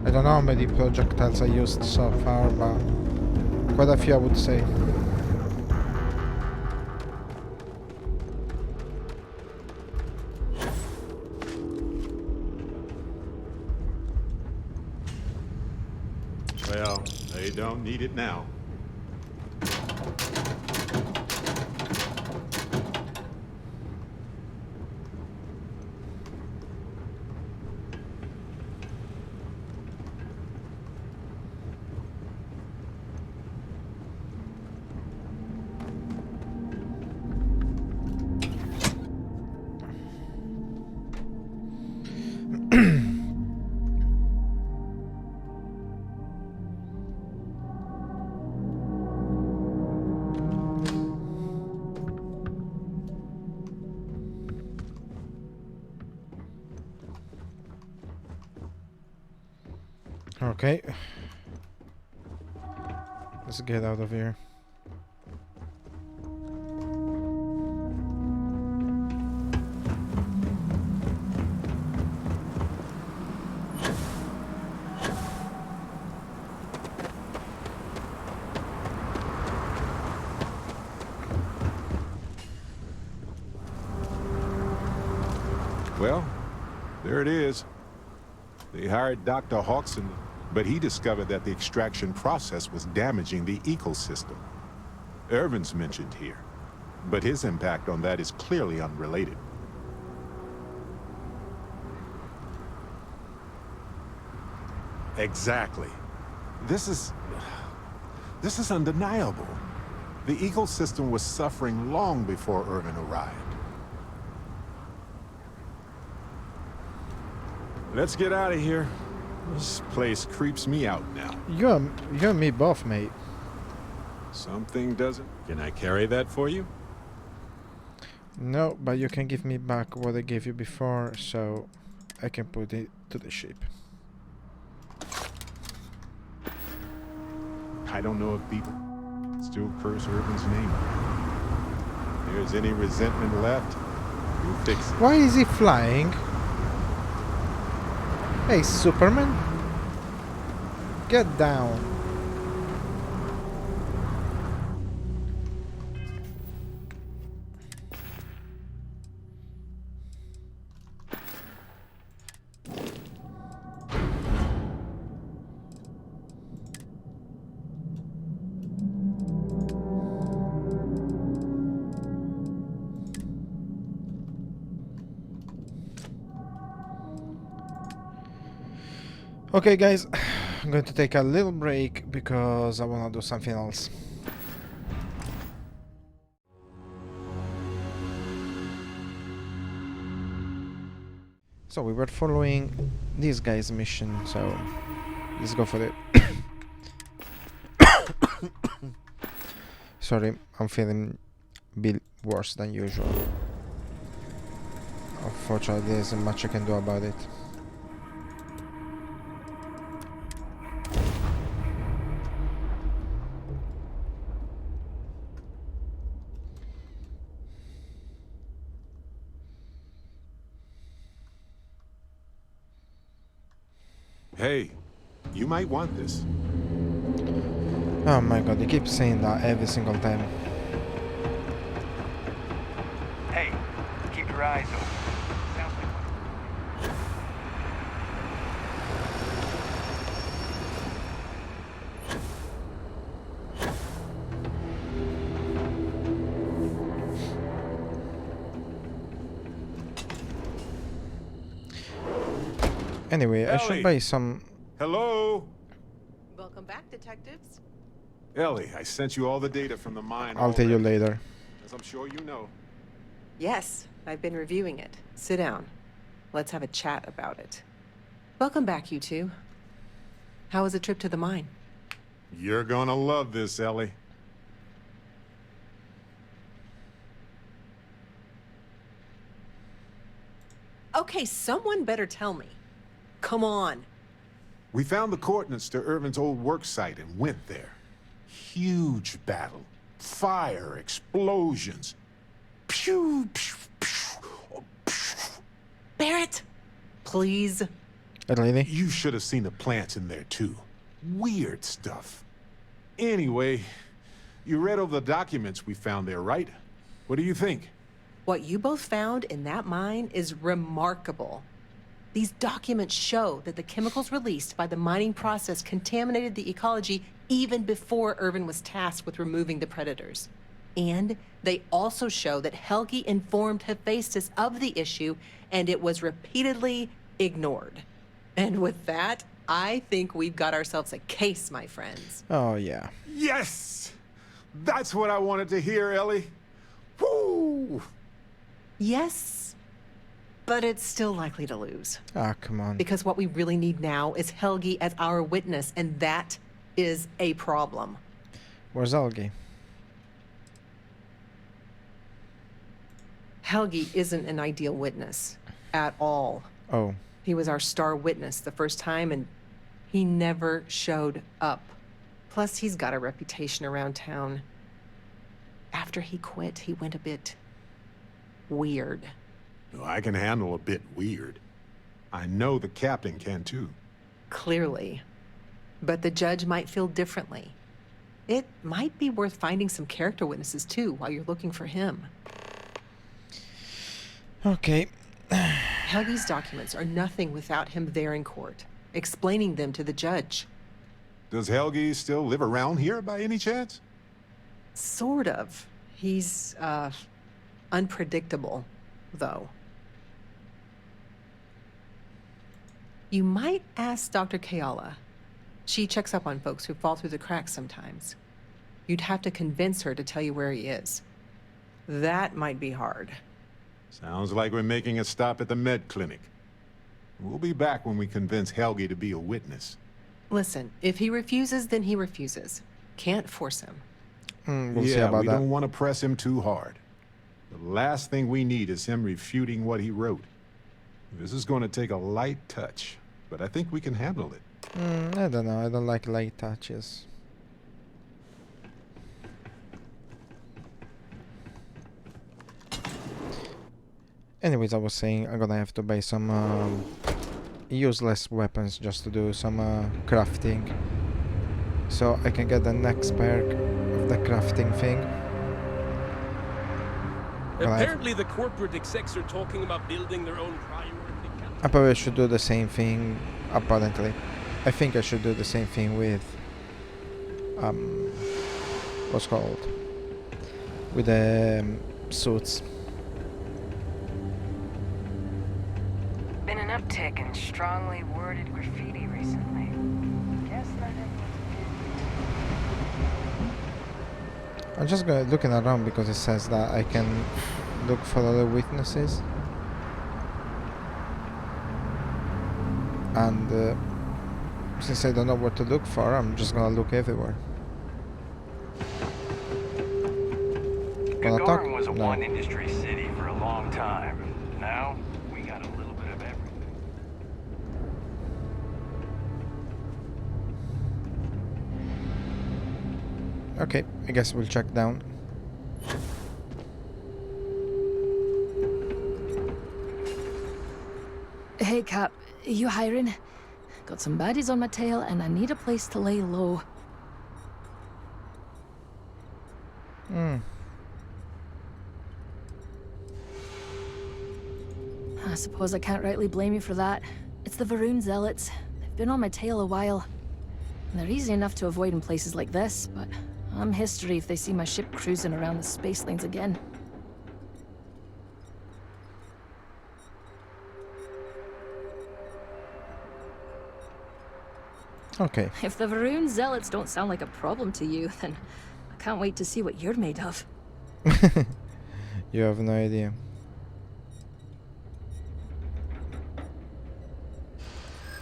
I don't know how many projectiles I used so far, but quite a few I would say. Well, they don't need it now. Okay. Let's get out of here. Well, there it is. They hired Dr. Hawkson, but he discovered that the extraction process was damaging the ecosystem. Irvin's mentioned here, but his impact on that is clearly unrelated. Exactly. This is undeniable. The ecosystem was suffering long before Irvin arrived. Let's get out of here. This place creeps me out now. You and me both, mate. Something doesn't... Can I carry that for you? No, but you can give me back what I gave you before, so I can put it to the ship. I don't know if people still curse Irvin's name. If there's any resentment left, you fix it. Why is he flying? Hey, Superman? Get down. Okay guys, I'm going to take a little break because I want to do something else. So we were following this guy's mission, so let's go for it. Sorry, I'm feeling a bit worse than usual. Unfortunately, there isn't much I can do about it. Hey, you might want this. Oh my god, they keep saying that every single time. Hey, keep your eyes open. Sounds like Anyway, I should Ellie. buy some... Hello? Welcome back, detectives. Ellie, I sent you all the data from the mine. I'll tell you already, later. as I'm sure you know. Yes, I've been reviewing it. Sit down. Let's have a chat about it. Welcome back, you two. How was the trip to the mine? You're gonna love this, Ellie. Okay, someone better tell me. Come on. We found the coordinates to Irvin's old work site and went there. Huge battle. Fire, explosions. Pew, pew, pew, pew. Barrett, please. Really? You should have seen the plants in there too. Weird stuff. Anyway, you read over the documents we found there, right? What do you think? What you both found in that mine is remarkable. These documents show that the chemicals released by the mining process contaminated the ecology even before Irvin was tasked with removing the predators. And they also show that Helgi informed Hephaestus of the issue, and it was repeatedly ignored. And with that, I think we've got ourselves a case, my friends. Oh, yeah. Yes! That's what I wanted to hear, Ellie. Woo! Yes, but it's still likely to lose. Ah, come on. Because what we really need now is Helgi as our witness, and that is a problem. Where's Helgi? Helgi isn't an ideal witness at all. Oh. He was our star witness the first time, and he never showed up. Plus, he's got a reputation around town. After he quit, he went a bit weird. No, I can handle a bit weird. I know the captain can too. Clearly. But the judge might feel differently. It might be worth finding some character witnesses too while you're looking for him. Okay. Helgi's documents are nothing without him there in court, explaining them to the judge. Does Helgi still live around here by any chance? Sort of. He's, unpredictable, though. You might ask Dr. Kayala. She checks up on folks who fall through the cracks sometimes. You'd have to convince her to tell you where he is. That might be hard. Sounds like we're making a stop at the med clinic. We'll be back when we convince Helgi to be a witness. Listen, if he refuses, then he refuses. Can't force him. We'll see about we that. don't want to press him too hard. The last thing we need is him refuting what he wrote. This is going to take a light touch, but I think we can handle it. I don't know. I don't like light touches. Anyways, I was saying I'm gonna have to buy some useless weapons just to do some crafting. so I can get the next perk of the crafting thing. Apparently the corporate execs are talking about building their own priority I probably should do the same thing, apparently. I think I should do the same thing with, what's called? With the suits. Been an uptick in strongly worded graffiti recently. Guess that I'm just looking around because it says that I can look for other witnesses. And since I don't know what to look for, I'm just gonna look everywhere. Gagarin was a one-industry city for a long time. Now, we got a little bit of everything. Okay, I guess we'll check down. Hey Cap, you hiring? Got some baddies on my tail and I need a place to lay low. I suppose I can't rightly blame you for that. It's the Varun Zealots. They've been on my tail a while. And they're easy enough to avoid in places like this, but I'm history if they see my ship cruising around the space lanes again. Okay. If the Varun Zealots don't sound like a problem to you, then I can't wait to see what you're made of. You have no idea.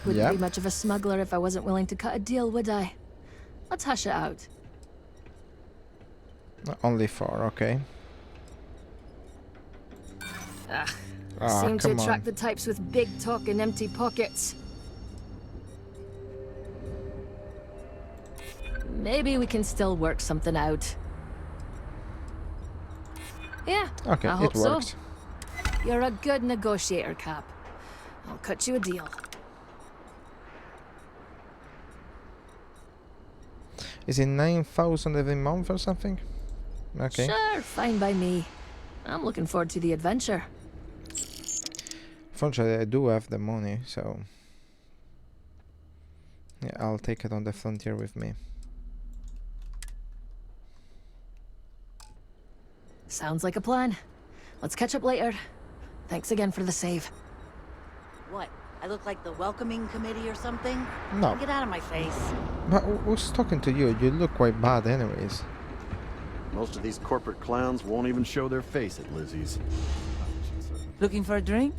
Wouldn't be much of a smuggler if I wasn't willing to cut a deal, would I? Let's hash it out. Only 4, okay. Seem to come attract on. the types with big talk and empty pockets. Maybe we can still work something out. Yeah, Okay, I hope it worked. so. You're a good negotiator, Cap. I'll cut you a deal. Is it 9,000 every month or something? Okay. Sure, fine by me. I'm looking forward to the adventure. Fortunately, I do have the money, so yeah, I'll take it on the frontier with me. Sounds like a plan. Let's catch up later. Thanks again for the save. What? I look like the welcoming committee or something? No. Get out of my face. But who's talking to you? You look quite bad anyways. Most of these corporate clowns won't even show their face at Lizzie's. Looking for a drink?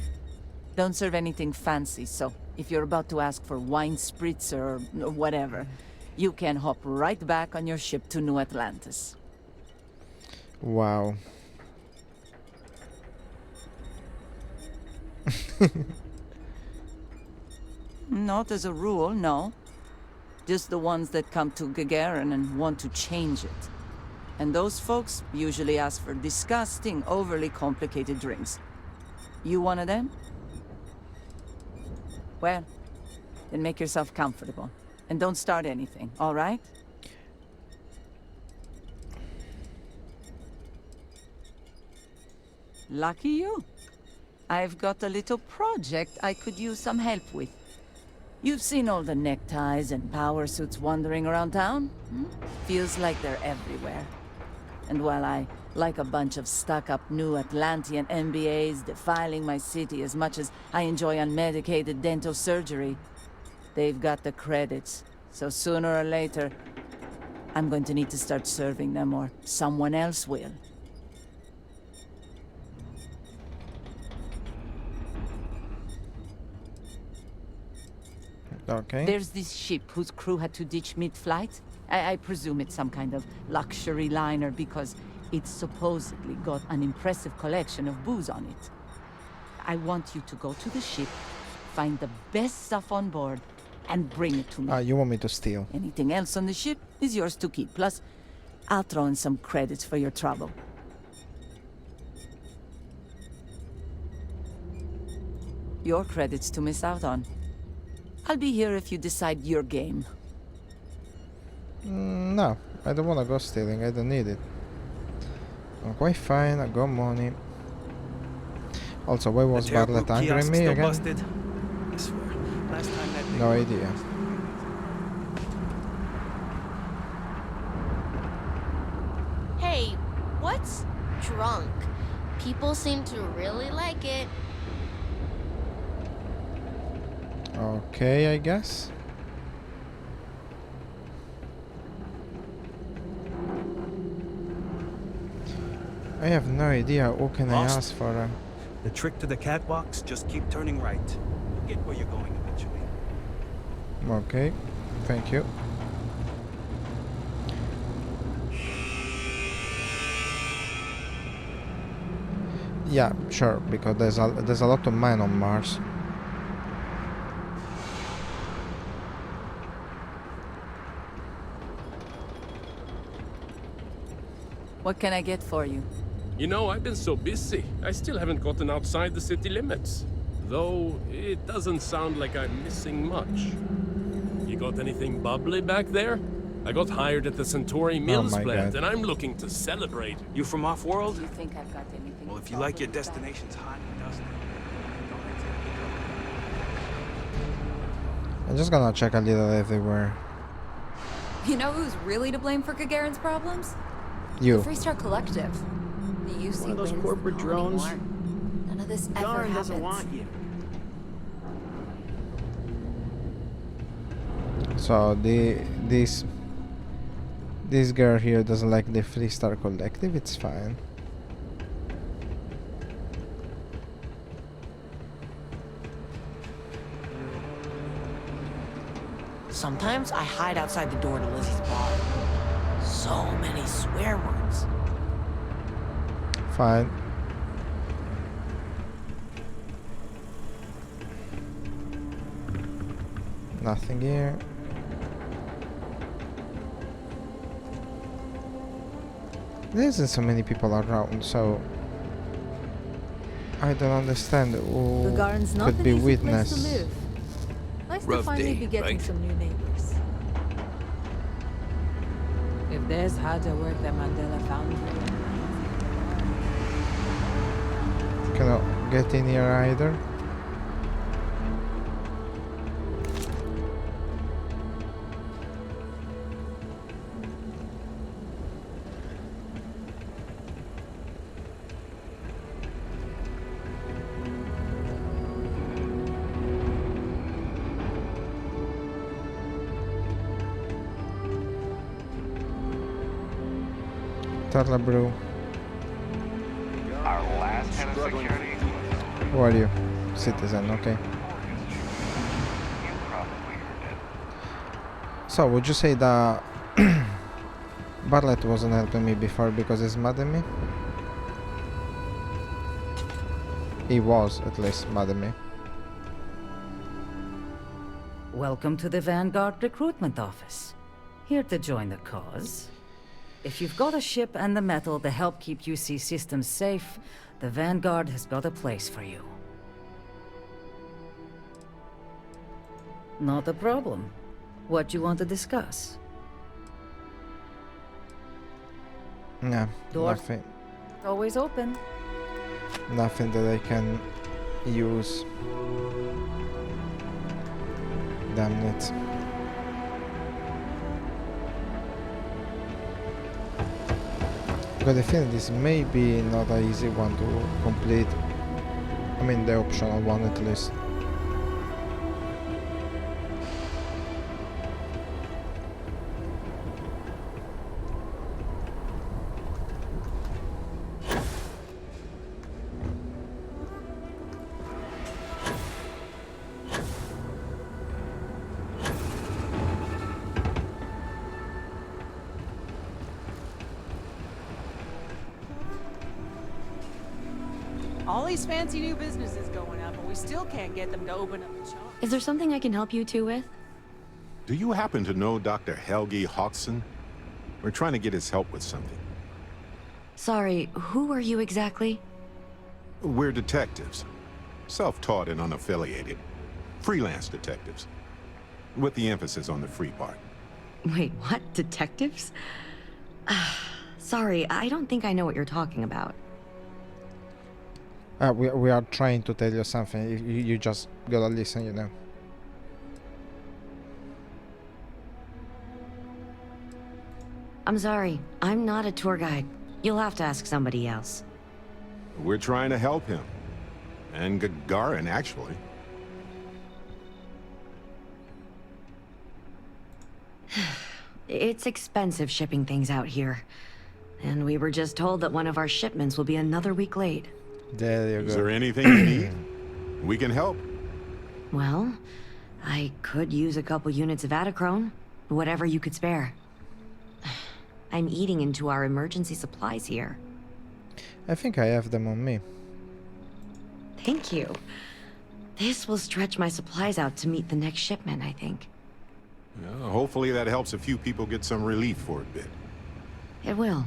Don't serve anything fancy, so if you're about to ask for wine spritzer or whatever, you can hop right back on your ship to New Atlantis. Wow. Not as a rule, no. Just the ones that come to Gagarin and want to change it. And those folks usually ask for disgusting, overly complicated drinks. You one of them? Well, then make yourself comfortable. And don't start anything, all right? Lucky you. I've got a little project I could use some help with. You've seen all the neckties and power suits wandering around town? Feels like they're everywhere. And while I like a bunch of stuck-up new Atlantean MBAs defiling my city as much as I enjoy unmedicated dental surgery, they've got the credits. So sooner or later, I'm going to need to start serving them, or someone else will. Okay. There's this ship whose crew had to ditch mid-flight. I presume it's some kind of luxury liner because it's supposedly got an impressive collection of booze on it. I want you to go to the ship, find the best stuff on board, and bring it to me. You want me to steal? Anything else on the ship is yours to keep. Plus, I'll throw in some credits for your trouble. Your credits to miss out on. I'll be here if you decide your game. No, I don't want to go stealing. I don't need it. I'm quite fine. I got money. Also, why was Bartlett angry at me again? Busted. I swear, last time that No idea. Hey, what's drunk? People seem to really like it. Okay, I guess. I have no idea. What can I ask for? The trick to the catwalks, just keep turning right. You'll get where you're going eventually. Okay, thank you. Yeah, sure, because there's a lot of mine on Mars. What can I get for you? You know, I've been so busy, I still haven't gotten outside the city limits. Though, it doesn't sound like I'm missing much. You got anything bubbly back there? I got hired at the Centauri Mills plant, and I'm looking to celebrate. You from off-world? Do you think I've got anything? Well, if you like your destinations hot and dusty, I'm just gonna check a little everywhere. You know who's really to blame for Gagarin's problems? You. The Freestar Collective. The UC One of those wins corporate not drones. anymore. None of this ever Gagarin happens. doesn't want you. So this girl here doesn't like the Freestar Collective. It's fine. Sometimes I hide outside the door to Lizzie's bar. So many swear words. Fine. Nothing here. There isn't so many people around, so I don't understand who Gagarin's not could an be easy place witness. to live. Nice to Rough finally day, be getting right? some new neighbors. If there's harder work than Mandela found Cannot get in here either. Turtle Brew. Our last head of security. Who are you? Citizen, okay. So, would you say that Bartlett wasn't helping me before because he's mad at me? He was, at least, mad at me. Welcome to the Vanguard Recruitment Office. Here to join the cause. If you've got a ship and the metal to help keep UC systems safe, the Vanguard has got a place for you. Not a problem. What do you want to discuss? Nah, Door nothing. Always open. Nothing that I can use. Damn it. Got the feeling this may be not an easy one to complete. I mean the optional one at least. All these fancy new businesses going up, and we still can't get them to open up a shop. Is there something I can help you two with? Do you happen to know Dr. Helgi Hodgson? We're trying to get his help with something. Sorry, who are you exactly? We're detectives. Self-taught and unaffiliated. Freelance detectives. With the emphasis on the free part. Wait, what? Detectives? Sorry, I don't think I know what you're talking about. We are trying to tell you something. You just gotta listen, you know. I'm sorry, I'm not a tour guide. You'll have to ask somebody else. We're trying to help him. And Gagarin, actually. It's expensive shipping things out here. And we were just told that one of our shipments will be another week late. There you go. Is there anything you need? We can help. Well, I could use a couple units of Adachrome. Whatever you could spare. I'm eating into our emergency supplies here. I think I have them on me. Thank you. This will stretch my supplies out to meet the next shipment, I think. Hopefully that helps a few people get some relief for a bit. It will.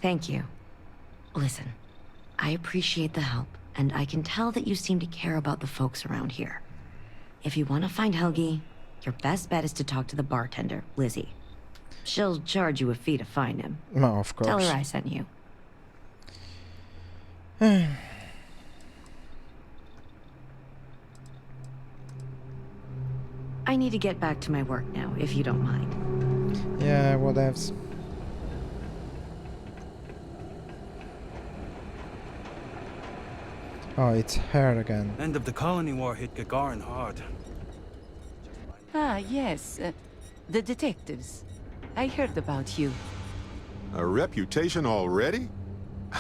Thank you. Listen, I appreciate the help, and I can tell that you seem to care about the folks around here. If you want to find Helgi, your best bet is to talk to the bartender, Lizzie. She'll charge you a fee to find him. No, of course. Tell her I sent you. I need to get back to my work now, if you don't mind. Yeah, whatevs. Oh, it's her again. End of the colony war hit Gagarin hard. Ah, yes. The detectives. I heard about you. A reputation already?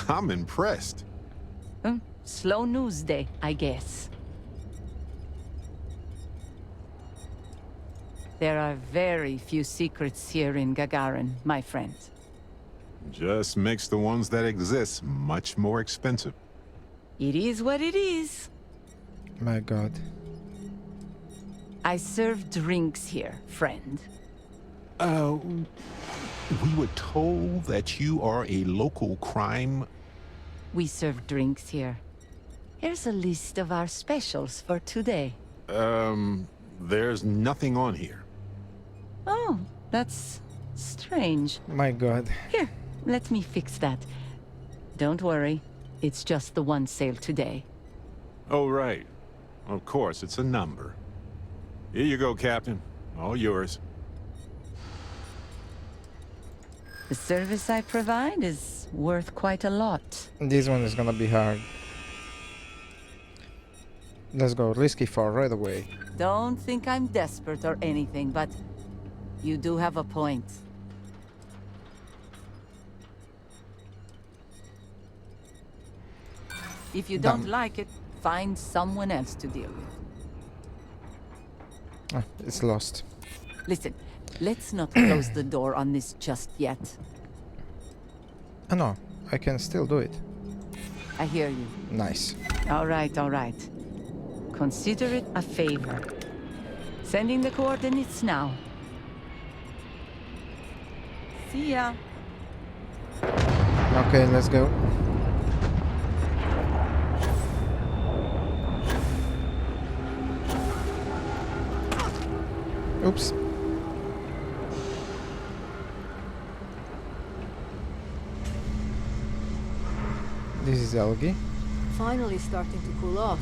I'm impressed. Slow news day, I guess. There are very few secrets here in Gagarin, my friend. Just makes the ones that exist much more expensive. It is what it is. My god. I serve drinks here, friend. We were told that you are a local crime... We serve drinks here. Here's a list of our specials for today. There's nothing on here. Oh, that's strange. My god. Here, let me fix that. Don't worry, it's just the one sale today. Oh, right. Of course, it's a number. Here you go, Captain. All yours. The service I provide is worth quite a lot. This one is gonna be hard. Let's go risky for right away. Don't think I'm desperate or anything, but you do have a point. If you don't like it, find someone else to deal with. Ah, it's lost. Listen, let's not close the door on this just yet. Oh no, I can still do it. I hear you. Nice. All right, all right. Consider it a favor. Sending the coordinates now. See ya. Okay, let's go. Oops. This is Helgi. Finally starting to cool off.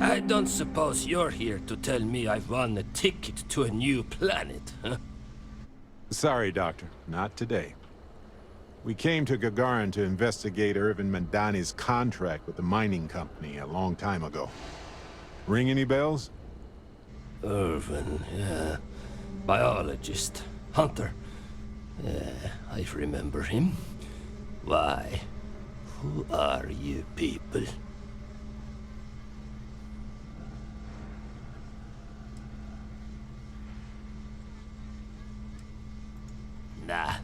I don't suppose you're here to tell me I've won a ticket to a new planet, huh? Sorry, Doctor. Not today. We came to Gagarin to investigate Irvin Mandani's contract with the mining company a long time ago. Ring any bells? Irvin, yeah. Biologist. Hunter. Yeah, I remember him. Why? Who are you people? Nah,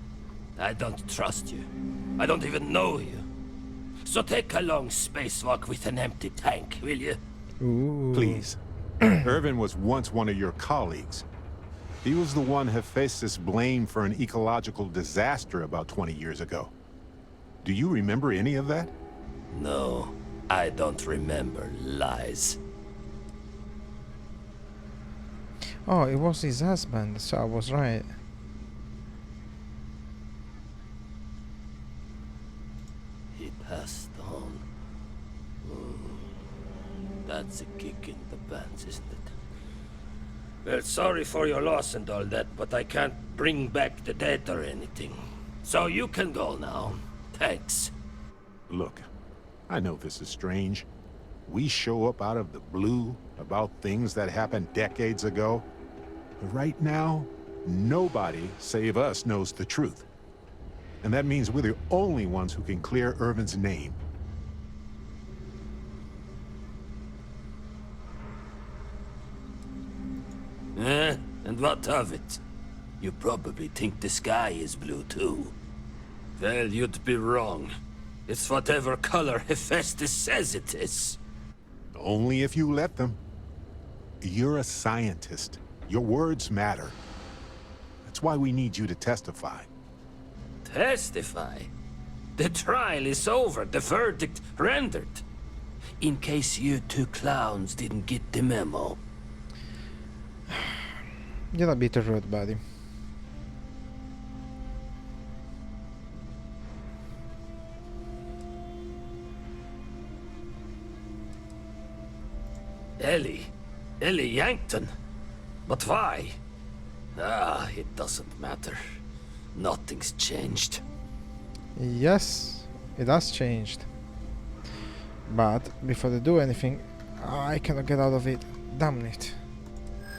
I don't trust you. I don't even know you. So take a long spacewalk with an empty tank, will you? Ooh. Please. Irvin was once one of your colleagues. He was the one Hephaestus blamed for an ecological disaster about 20 years ago. Do you remember any of that? No, I don't remember lies. Oh, it was his husband, so I was right. He passed on. That's a kick in the pants, isn't it? Well, sorry for your loss and all that, but I can't bring back the dead or anything. So you can go now. Thanks. Look, I know this is strange. We show up out of the blue about things that happened decades ago. But right now, nobody save us knows the truth. And that means we're the only ones who can clear Irvin's name. And what of it? You probably think the sky is blue too. Well, you'd be wrong. It's whatever color Hephaestus says it is. Only if you let them. You're a scientist. Your words matter. That's why we need you to testify. Testify? The trial is over, the verdict rendered. In case you two clowns didn't get the memo. You're a bit rude, buddy. Ellie Yankton? But why? Ah, it doesn't matter. Nothing's changed. Yes, it has changed. But before they do anything, I cannot get out of it. Damn it.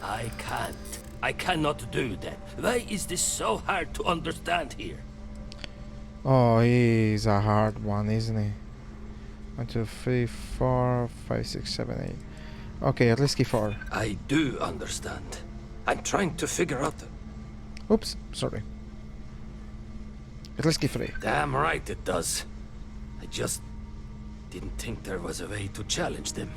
I can't. I cannot do that. Why is this so hard to understand here? Oh, he's a hard one, isn't he? 1, 2, 3, 4, 5, 6, 7, 8. Okay, at least 4. I do understand. I'm trying to figure out... Oops, sorry. At least 3. Damn right it does. I just didn't think there was a way to challenge them.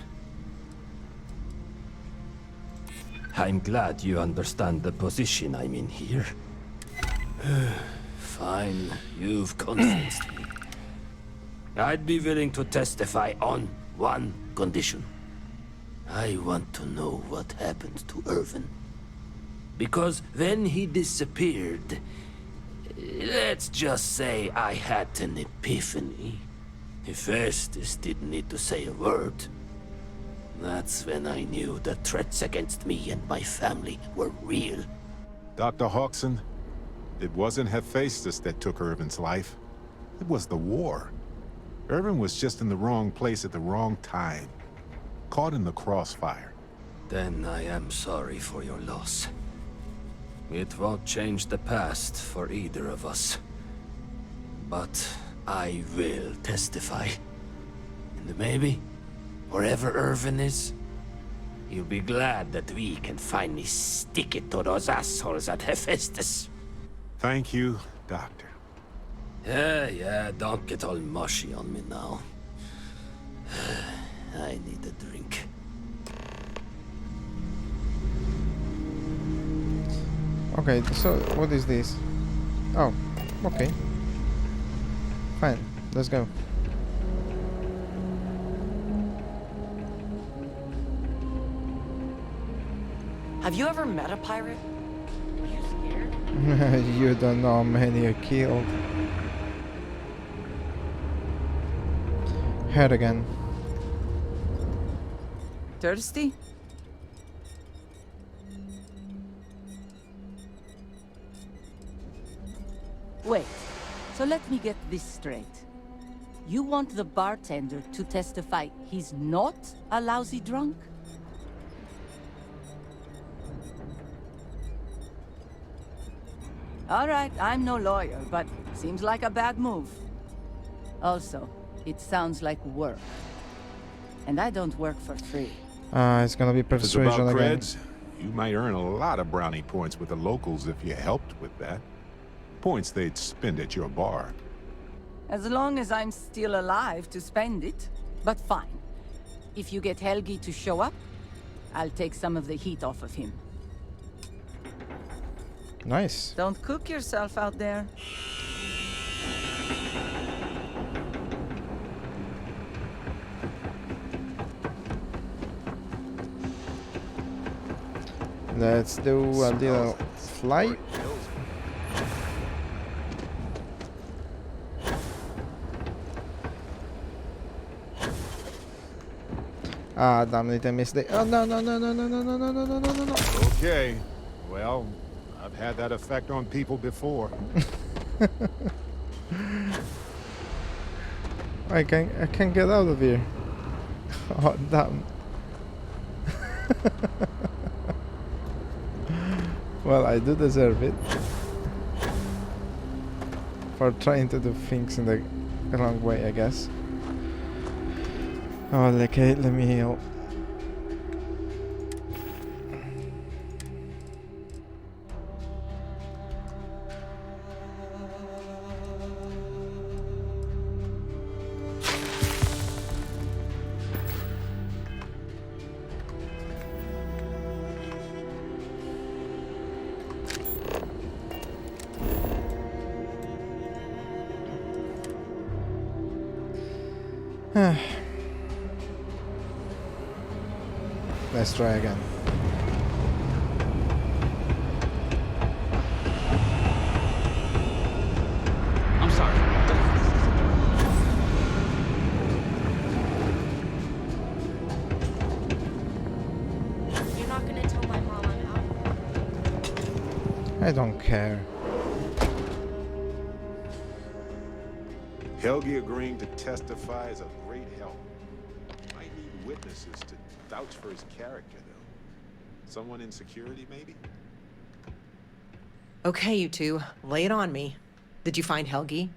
I'm glad you understand the position I'm in here. Fine, you've convinced me. I'd be willing to testify on one condition. I want to know what happened to Irvin. Because when he disappeared, let's just say I had an epiphany. Hephaestus didn't need to say a word. That's when I knew the threats against me and my family were real. Dr. Hawkson, it wasn't Hephaestus that took Irvin's life. It was the war. Irvin was just in the wrong place at the wrong time. Caught in the crossfire. Then I am sorry for your loss. It won't change the past for either of us. But I will testify. And maybe, wherever Irvin is, you'll be glad that we can finally stick it to those assholes at Hephaestus. Thank you, Doctor. Yeah, don't get all mushy on me now. I need a drink. Okay, so what is this? Oh, okay. Fine, let's go. Have you ever met a pirate? Are you scared? You don't know how many you killed. Head again. Thirsty? Wait, so let me get this straight. You want the bartender to testify he's not a lousy drunk? All right, I'm no lawyer, but seems like a bad move. Also, it sounds like work. And I don't work for free. It's gonna be If it's persuasion about again. creds, you might earn a lot of brownie points with the locals if you helped with that. Points they'd spend at your bar. As long as I'm still alive to spend it. But fine. If you get Helgi to show up, I'll take some of the heat off of him. Nice. Don't cook yourself out there. Let's do a little flight. Ah, damn it, I missed it. Oh, no, no, no, no, no, no, no, no, no, no, no, no. Okay. Well, I've had that effect on people before. I can't get out of here. Oh, damn. Well, I do deserve it for trying to do things in the wrong way, I guess. Oh, okay, let me heal. Let's try again. I'm sorry. You're not gonna tell my mom I'm out? I don't care. Helgi agreeing to testify is a great help. Might need witnesses to vouch for his character, though. Someone in security, maybe? Okay, you two, lay it on me. Did you find Helgi?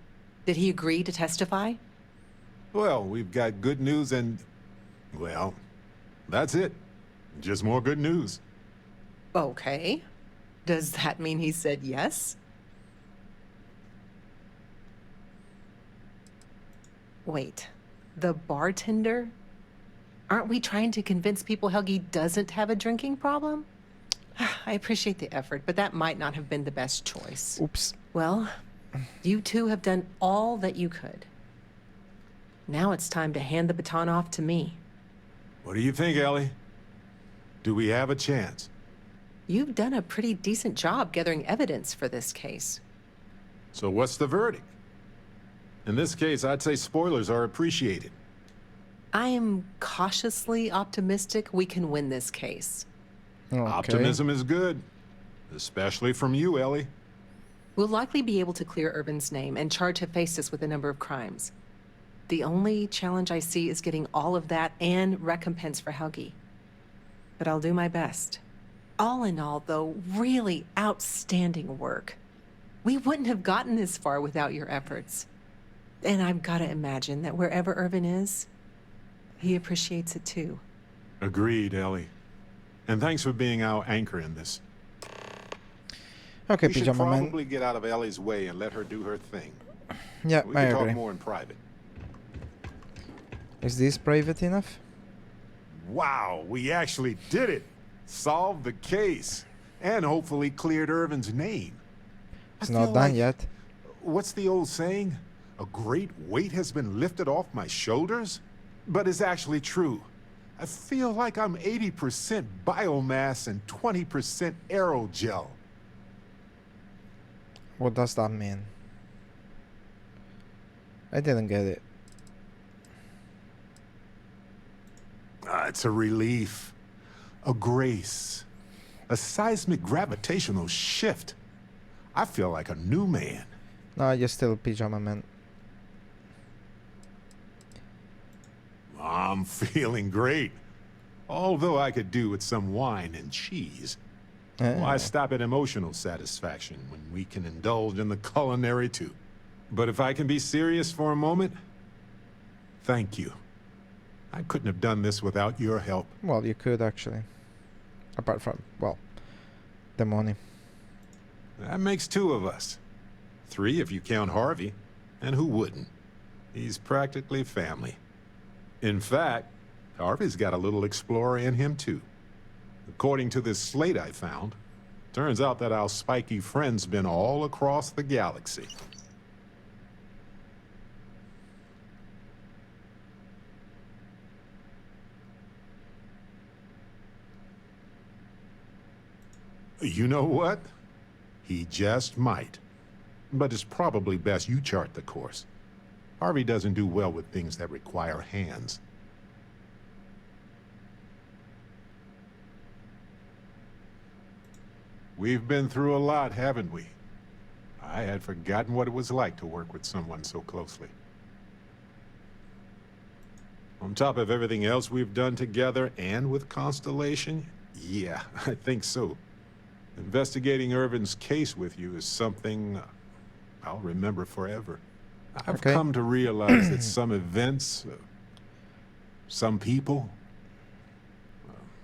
Did he agree to testify? Well, we've got good news and... well, that's it. Just more good news. Okay. Does that mean he said yes? Wait, the bartender? Aren't we trying to convince people Helgi doesn't have a drinking problem? I appreciate the effort, but that might not have been the best choice. Oops. Well, you two have done all that you could. Now it's time to hand the baton off to me. What do you think, Ellie? Do we have a chance? You've done a pretty decent job gathering evidence for this case. So what's the verdict? In this case, I'd say spoilers are appreciated. I am cautiously optimistic we can win this case. Okay. Optimism is good. Especially from you, Ellie. We'll likely be able to clear Irvin's name and charge Hephaestus with a number of crimes. The only challenge I see is getting all of that and recompense for Helgi. But I'll do my best. All in all, though, really outstanding work. We wouldn't have gotten this far without your efforts. And I've got to imagine that wherever Irvin is, he appreciates it too. Agreed, Ellie. And thanks for being our anchor in this. Okay, we should Pajama Man. probably get out of Ellie's way and let her do her thing. Yeah, We I can agree. talk more in private. Is this private enough? Wow, we actually did it! Solved the case. And hopefully cleared Irvin's name. It's I not feel done like- yet. What's the old saying? A great weight has been lifted off my shoulders? But it's actually true. I feel like I'm 80% biomass and 20% aerogel. What does that mean? I didn't get it. It's a relief. A grace. A seismic gravitational shift. I feel like a new man. No, you're still Pajama Man. I'm feeling great. Although I could do with some wine and cheese. Why stop at emotional satisfaction when we can indulge in the culinary too? But if I can be serious for a moment, thank you. I couldn't have done this without your help. Well, you could actually. Apart from, well, the money. That makes two of us. 3 if you count Harvey. And who wouldn't? He's practically family. In fact, Harvey's got a little explorer in him too. According to this slate I found, turns out that our spiky friend's been all across the galaxy. You know what? He just might. But it's probably best you chart the course. Harvey doesn't do well with things that require hands. We've been through a lot, haven't we? I had forgotten what it was like to work with someone so closely. On top of everything else we've done together and with Constellation, yeah, I think so. Investigating Irvin's case with you is something I'll remember forever. I've come to realize that some events, some people,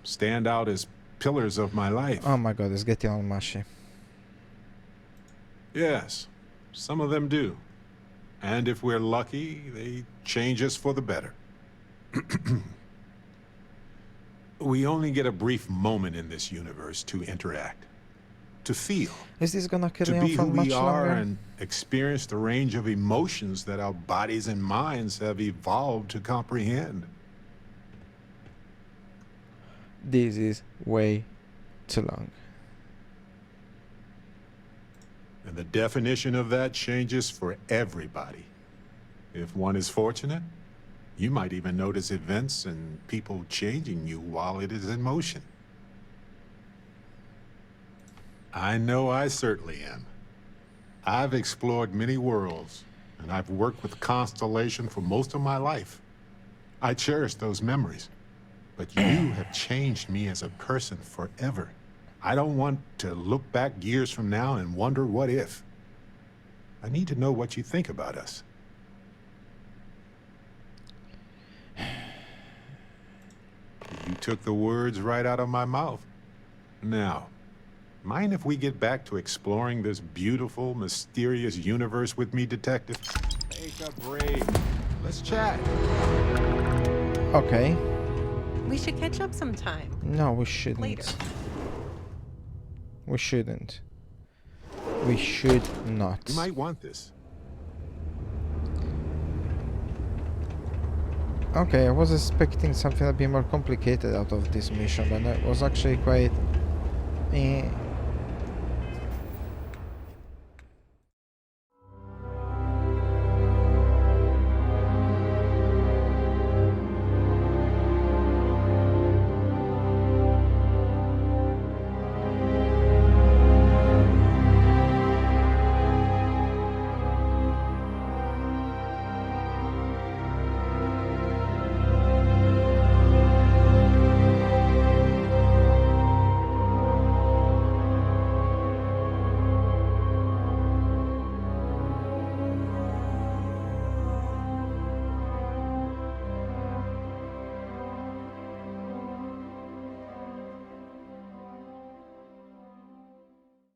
stand out as pillars of my life. Oh my god, it's getting all mushy. Yes, some of them do. And if we're lucky, they change us for the better. We only get a brief moment in this universe to interact, to feel. Is this gonna carry to on be for who much we are longer? and experience the range of emotions that our bodies and minds have evolved to comprehend. This is way too long. And the definition of that changes for everybody. If one is fortunate, you might even notice events and people changing you while it is in motion. I know I certainly am. I've explored many worlds, and I've worked with Constellation for most of my life. I cherish those memories, but you have changed me as a person forever. I don't want to look back years from now and wonder what if. I need to know what you think about us. You took the words right out of my mouth. Now, mind if we get back to exploring this beautiful, mysterious universe with me, Detective? Take a break. Let's chat. Okay. We should catch up sometime. No, we shouldn't. Later. We shouldn't. We should not. You might want this. Okay, I was expecting something a bit more complicated out of this mission, but it was actually quite